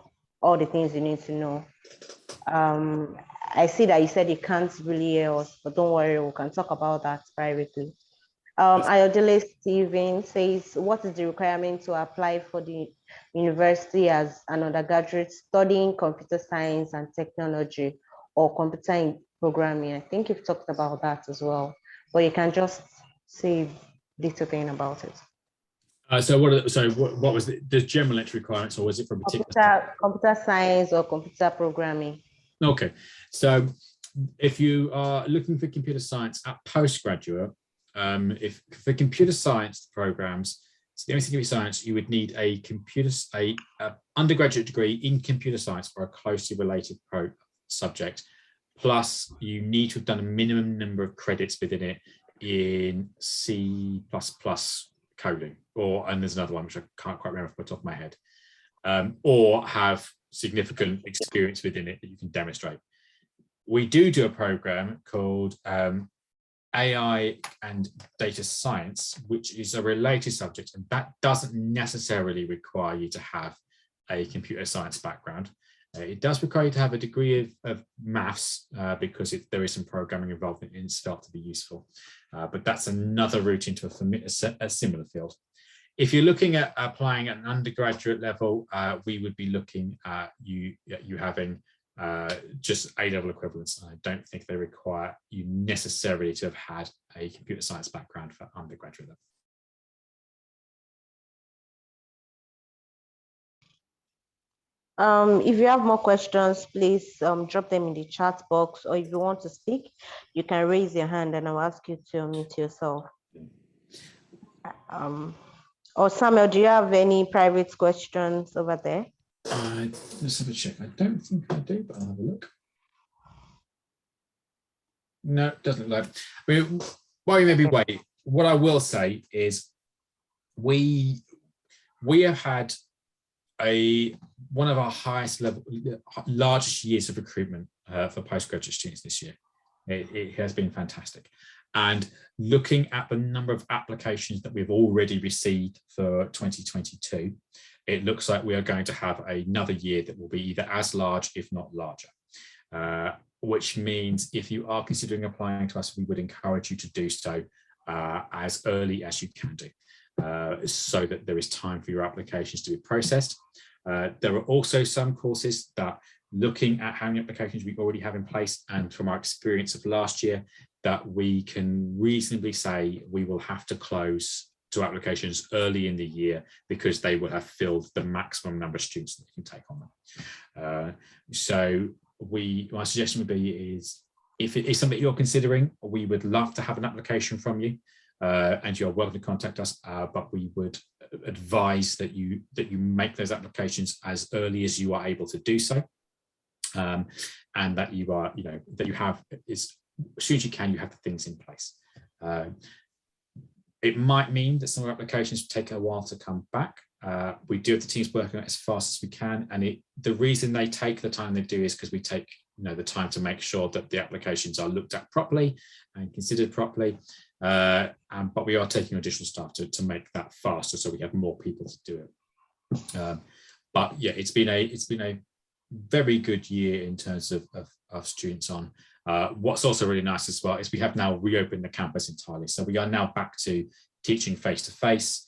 all the things you need to know. I see that you said you can't really hear us, but don't worry, we can talk about that privately. Ayodele Steven says, what is the requirement to apply for the university as an undergraduate studying computer science and technology or computer programming? I think you've talked about that as well, but you can just say a little thing about it. So what was the general entry requirements, or was it for a particular computer science or computer programming? Okay, so if you are looking for computer science at postgraduate, if for computer science programs, so the MSc Computer Science, you would need a undergraduate degree in computer science or a closely related subject, plus you need to have done a minimum number of credits within it in C++ coding, and there's another one which I can't quite remember off the top of my head, or have significant experience within it that you can demonstrate. We do a program called AI and data science, which is a related subject, and that doesn't necessarily require you to have a computer science background. It does require you to have a degree of maths because there is some programming involved in it felt to be useful, but that's another route into a similar field. If you're looking at applying at an undergraduate level, we would be looking at you having just A-level equivalents. I don't think they require you necessarily to have had a computer science background for undergraduate level. If you have more questions, please drop them in the chat box, or if you want to speak, you can raise your hand and I'll ask you to unmute yourself. Or Samuel, do you have any private questions over there? Let's have a check. I don't think I do, but I'll have a look. No, it doesn't look like. I mean, while you maybe wait, what I will say is we have had one of our highest level, largest years of recruitment for postgraduate students this year. It has been fantastic. And looking at the number of applications that we've already received for 2022, it looks like we are going to have another year that will be either as large, if not larger, which means if you are considering applying to us, we would encourage you to do so as early as you can do, so that there is time for your applications to be processed. There are also some courses that, looking at how many applications we already have in place, and from our experience of last year, that we can reasonably say we will have to close to applications early in the year because they will have filled the maximum number of students that you can take on them. So my suggestion would be is, if it is something you're considering, we would love to have an application from you, and you're welcome to contact us, but we would advise that you make those applications as early as you are able to do so, and that you are, that you have, as soon as you can, you have the things in place. It might mean that some applications take a while to come back. We do have the teams working on it as fast as we can, and the reason they take the time they do is because we take the time to make sure that the applications are looked at properly and considered properly. But we are taking additional staff to make that faster, so we have more people to do it. But yeah, it's been a very good year in terms of students on. What's also really nice as well is we have now reopened the campus entirely. So we are now back to teaching face-to-face.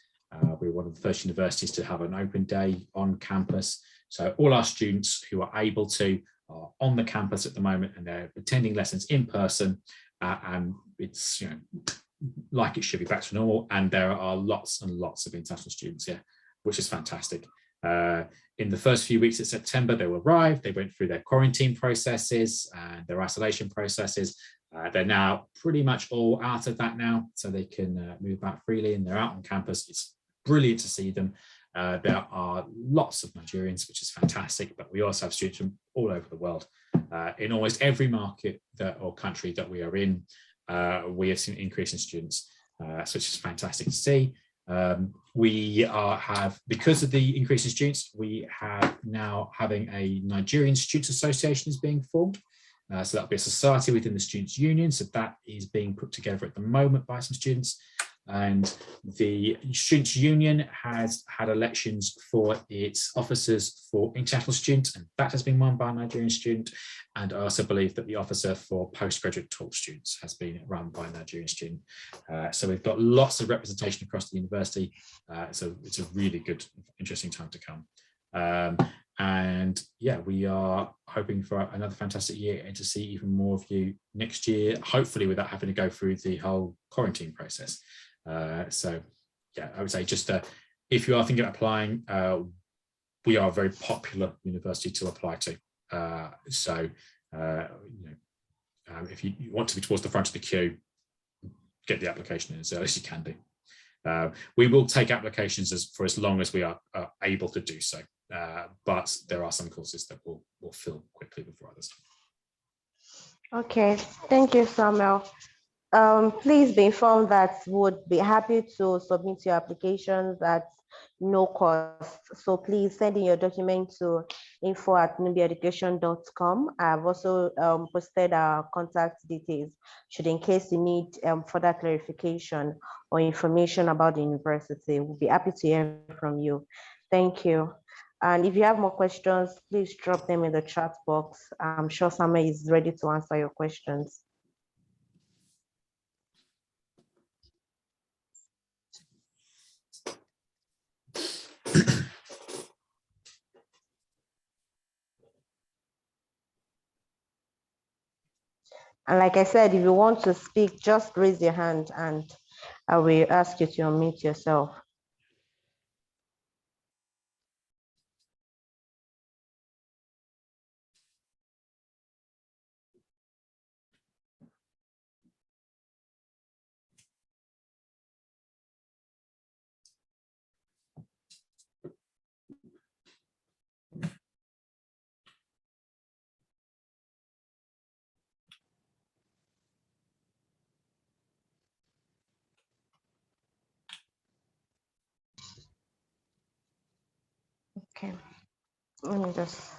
We're one of the first universities to have an open day on campus. So all our students who are able to are on the campus at the moment, and they're attending lessons in person, and it's, you know, like it should be back to normal. And there are lots and lots of international students here, which is fantastic. In the first few weeks of September, they arrived, they went through their quarantine processes and their isolation processes. They're now pretty much all out of that now, so they can move back freely, and they're out on campus. It's brilliant to see them. There are lots of Nigerians, which is fantastic, but we also have students from all over the world. In almost every market or country that we are in, we have seen an increase in students, so it's just fantastic to see. We have, because of the increase in students, we have now having a Nigerian Students Association is being formed. So that'll be a society within the Students' Union. So that is being put together at the moment by some students. And the Students' Union has had elections for its officers for international students, and that has been won by a Nigerian student. And I also believe that the officer for postgraduate talk students has been run by a Nigerian student. So we've got lots of representation across the university. So it's a really good, interesting time to come. And yeah, we are hoping for another fantastic year and to see even more of you next year, hopefully without having to go through the whole quarantine process. So yeah, I would say just if you are thinking of applying, we are a very popular university to apply to. If you want to be towards the front of the queue, get the application in as early as you can do. We will take applications for as long as we are able to do so, but there are some courses that will fill quickly before others. Okay, thank you, Samuel. Please be informed that would be happy to submit your applications at no cost. So please send in your document to info@nubiaeducation.com. I've also posted our contact details, should in case you need further clarification or information about the university. We'll be happy to hear from you. Thank you. And if you have more questions, please drop them in the chat box. I'm sure Samuel is ready to answer your questions. And like I said, if you want to speak, just raise your hand and I will ask you to unmute yourself. Okay, let me just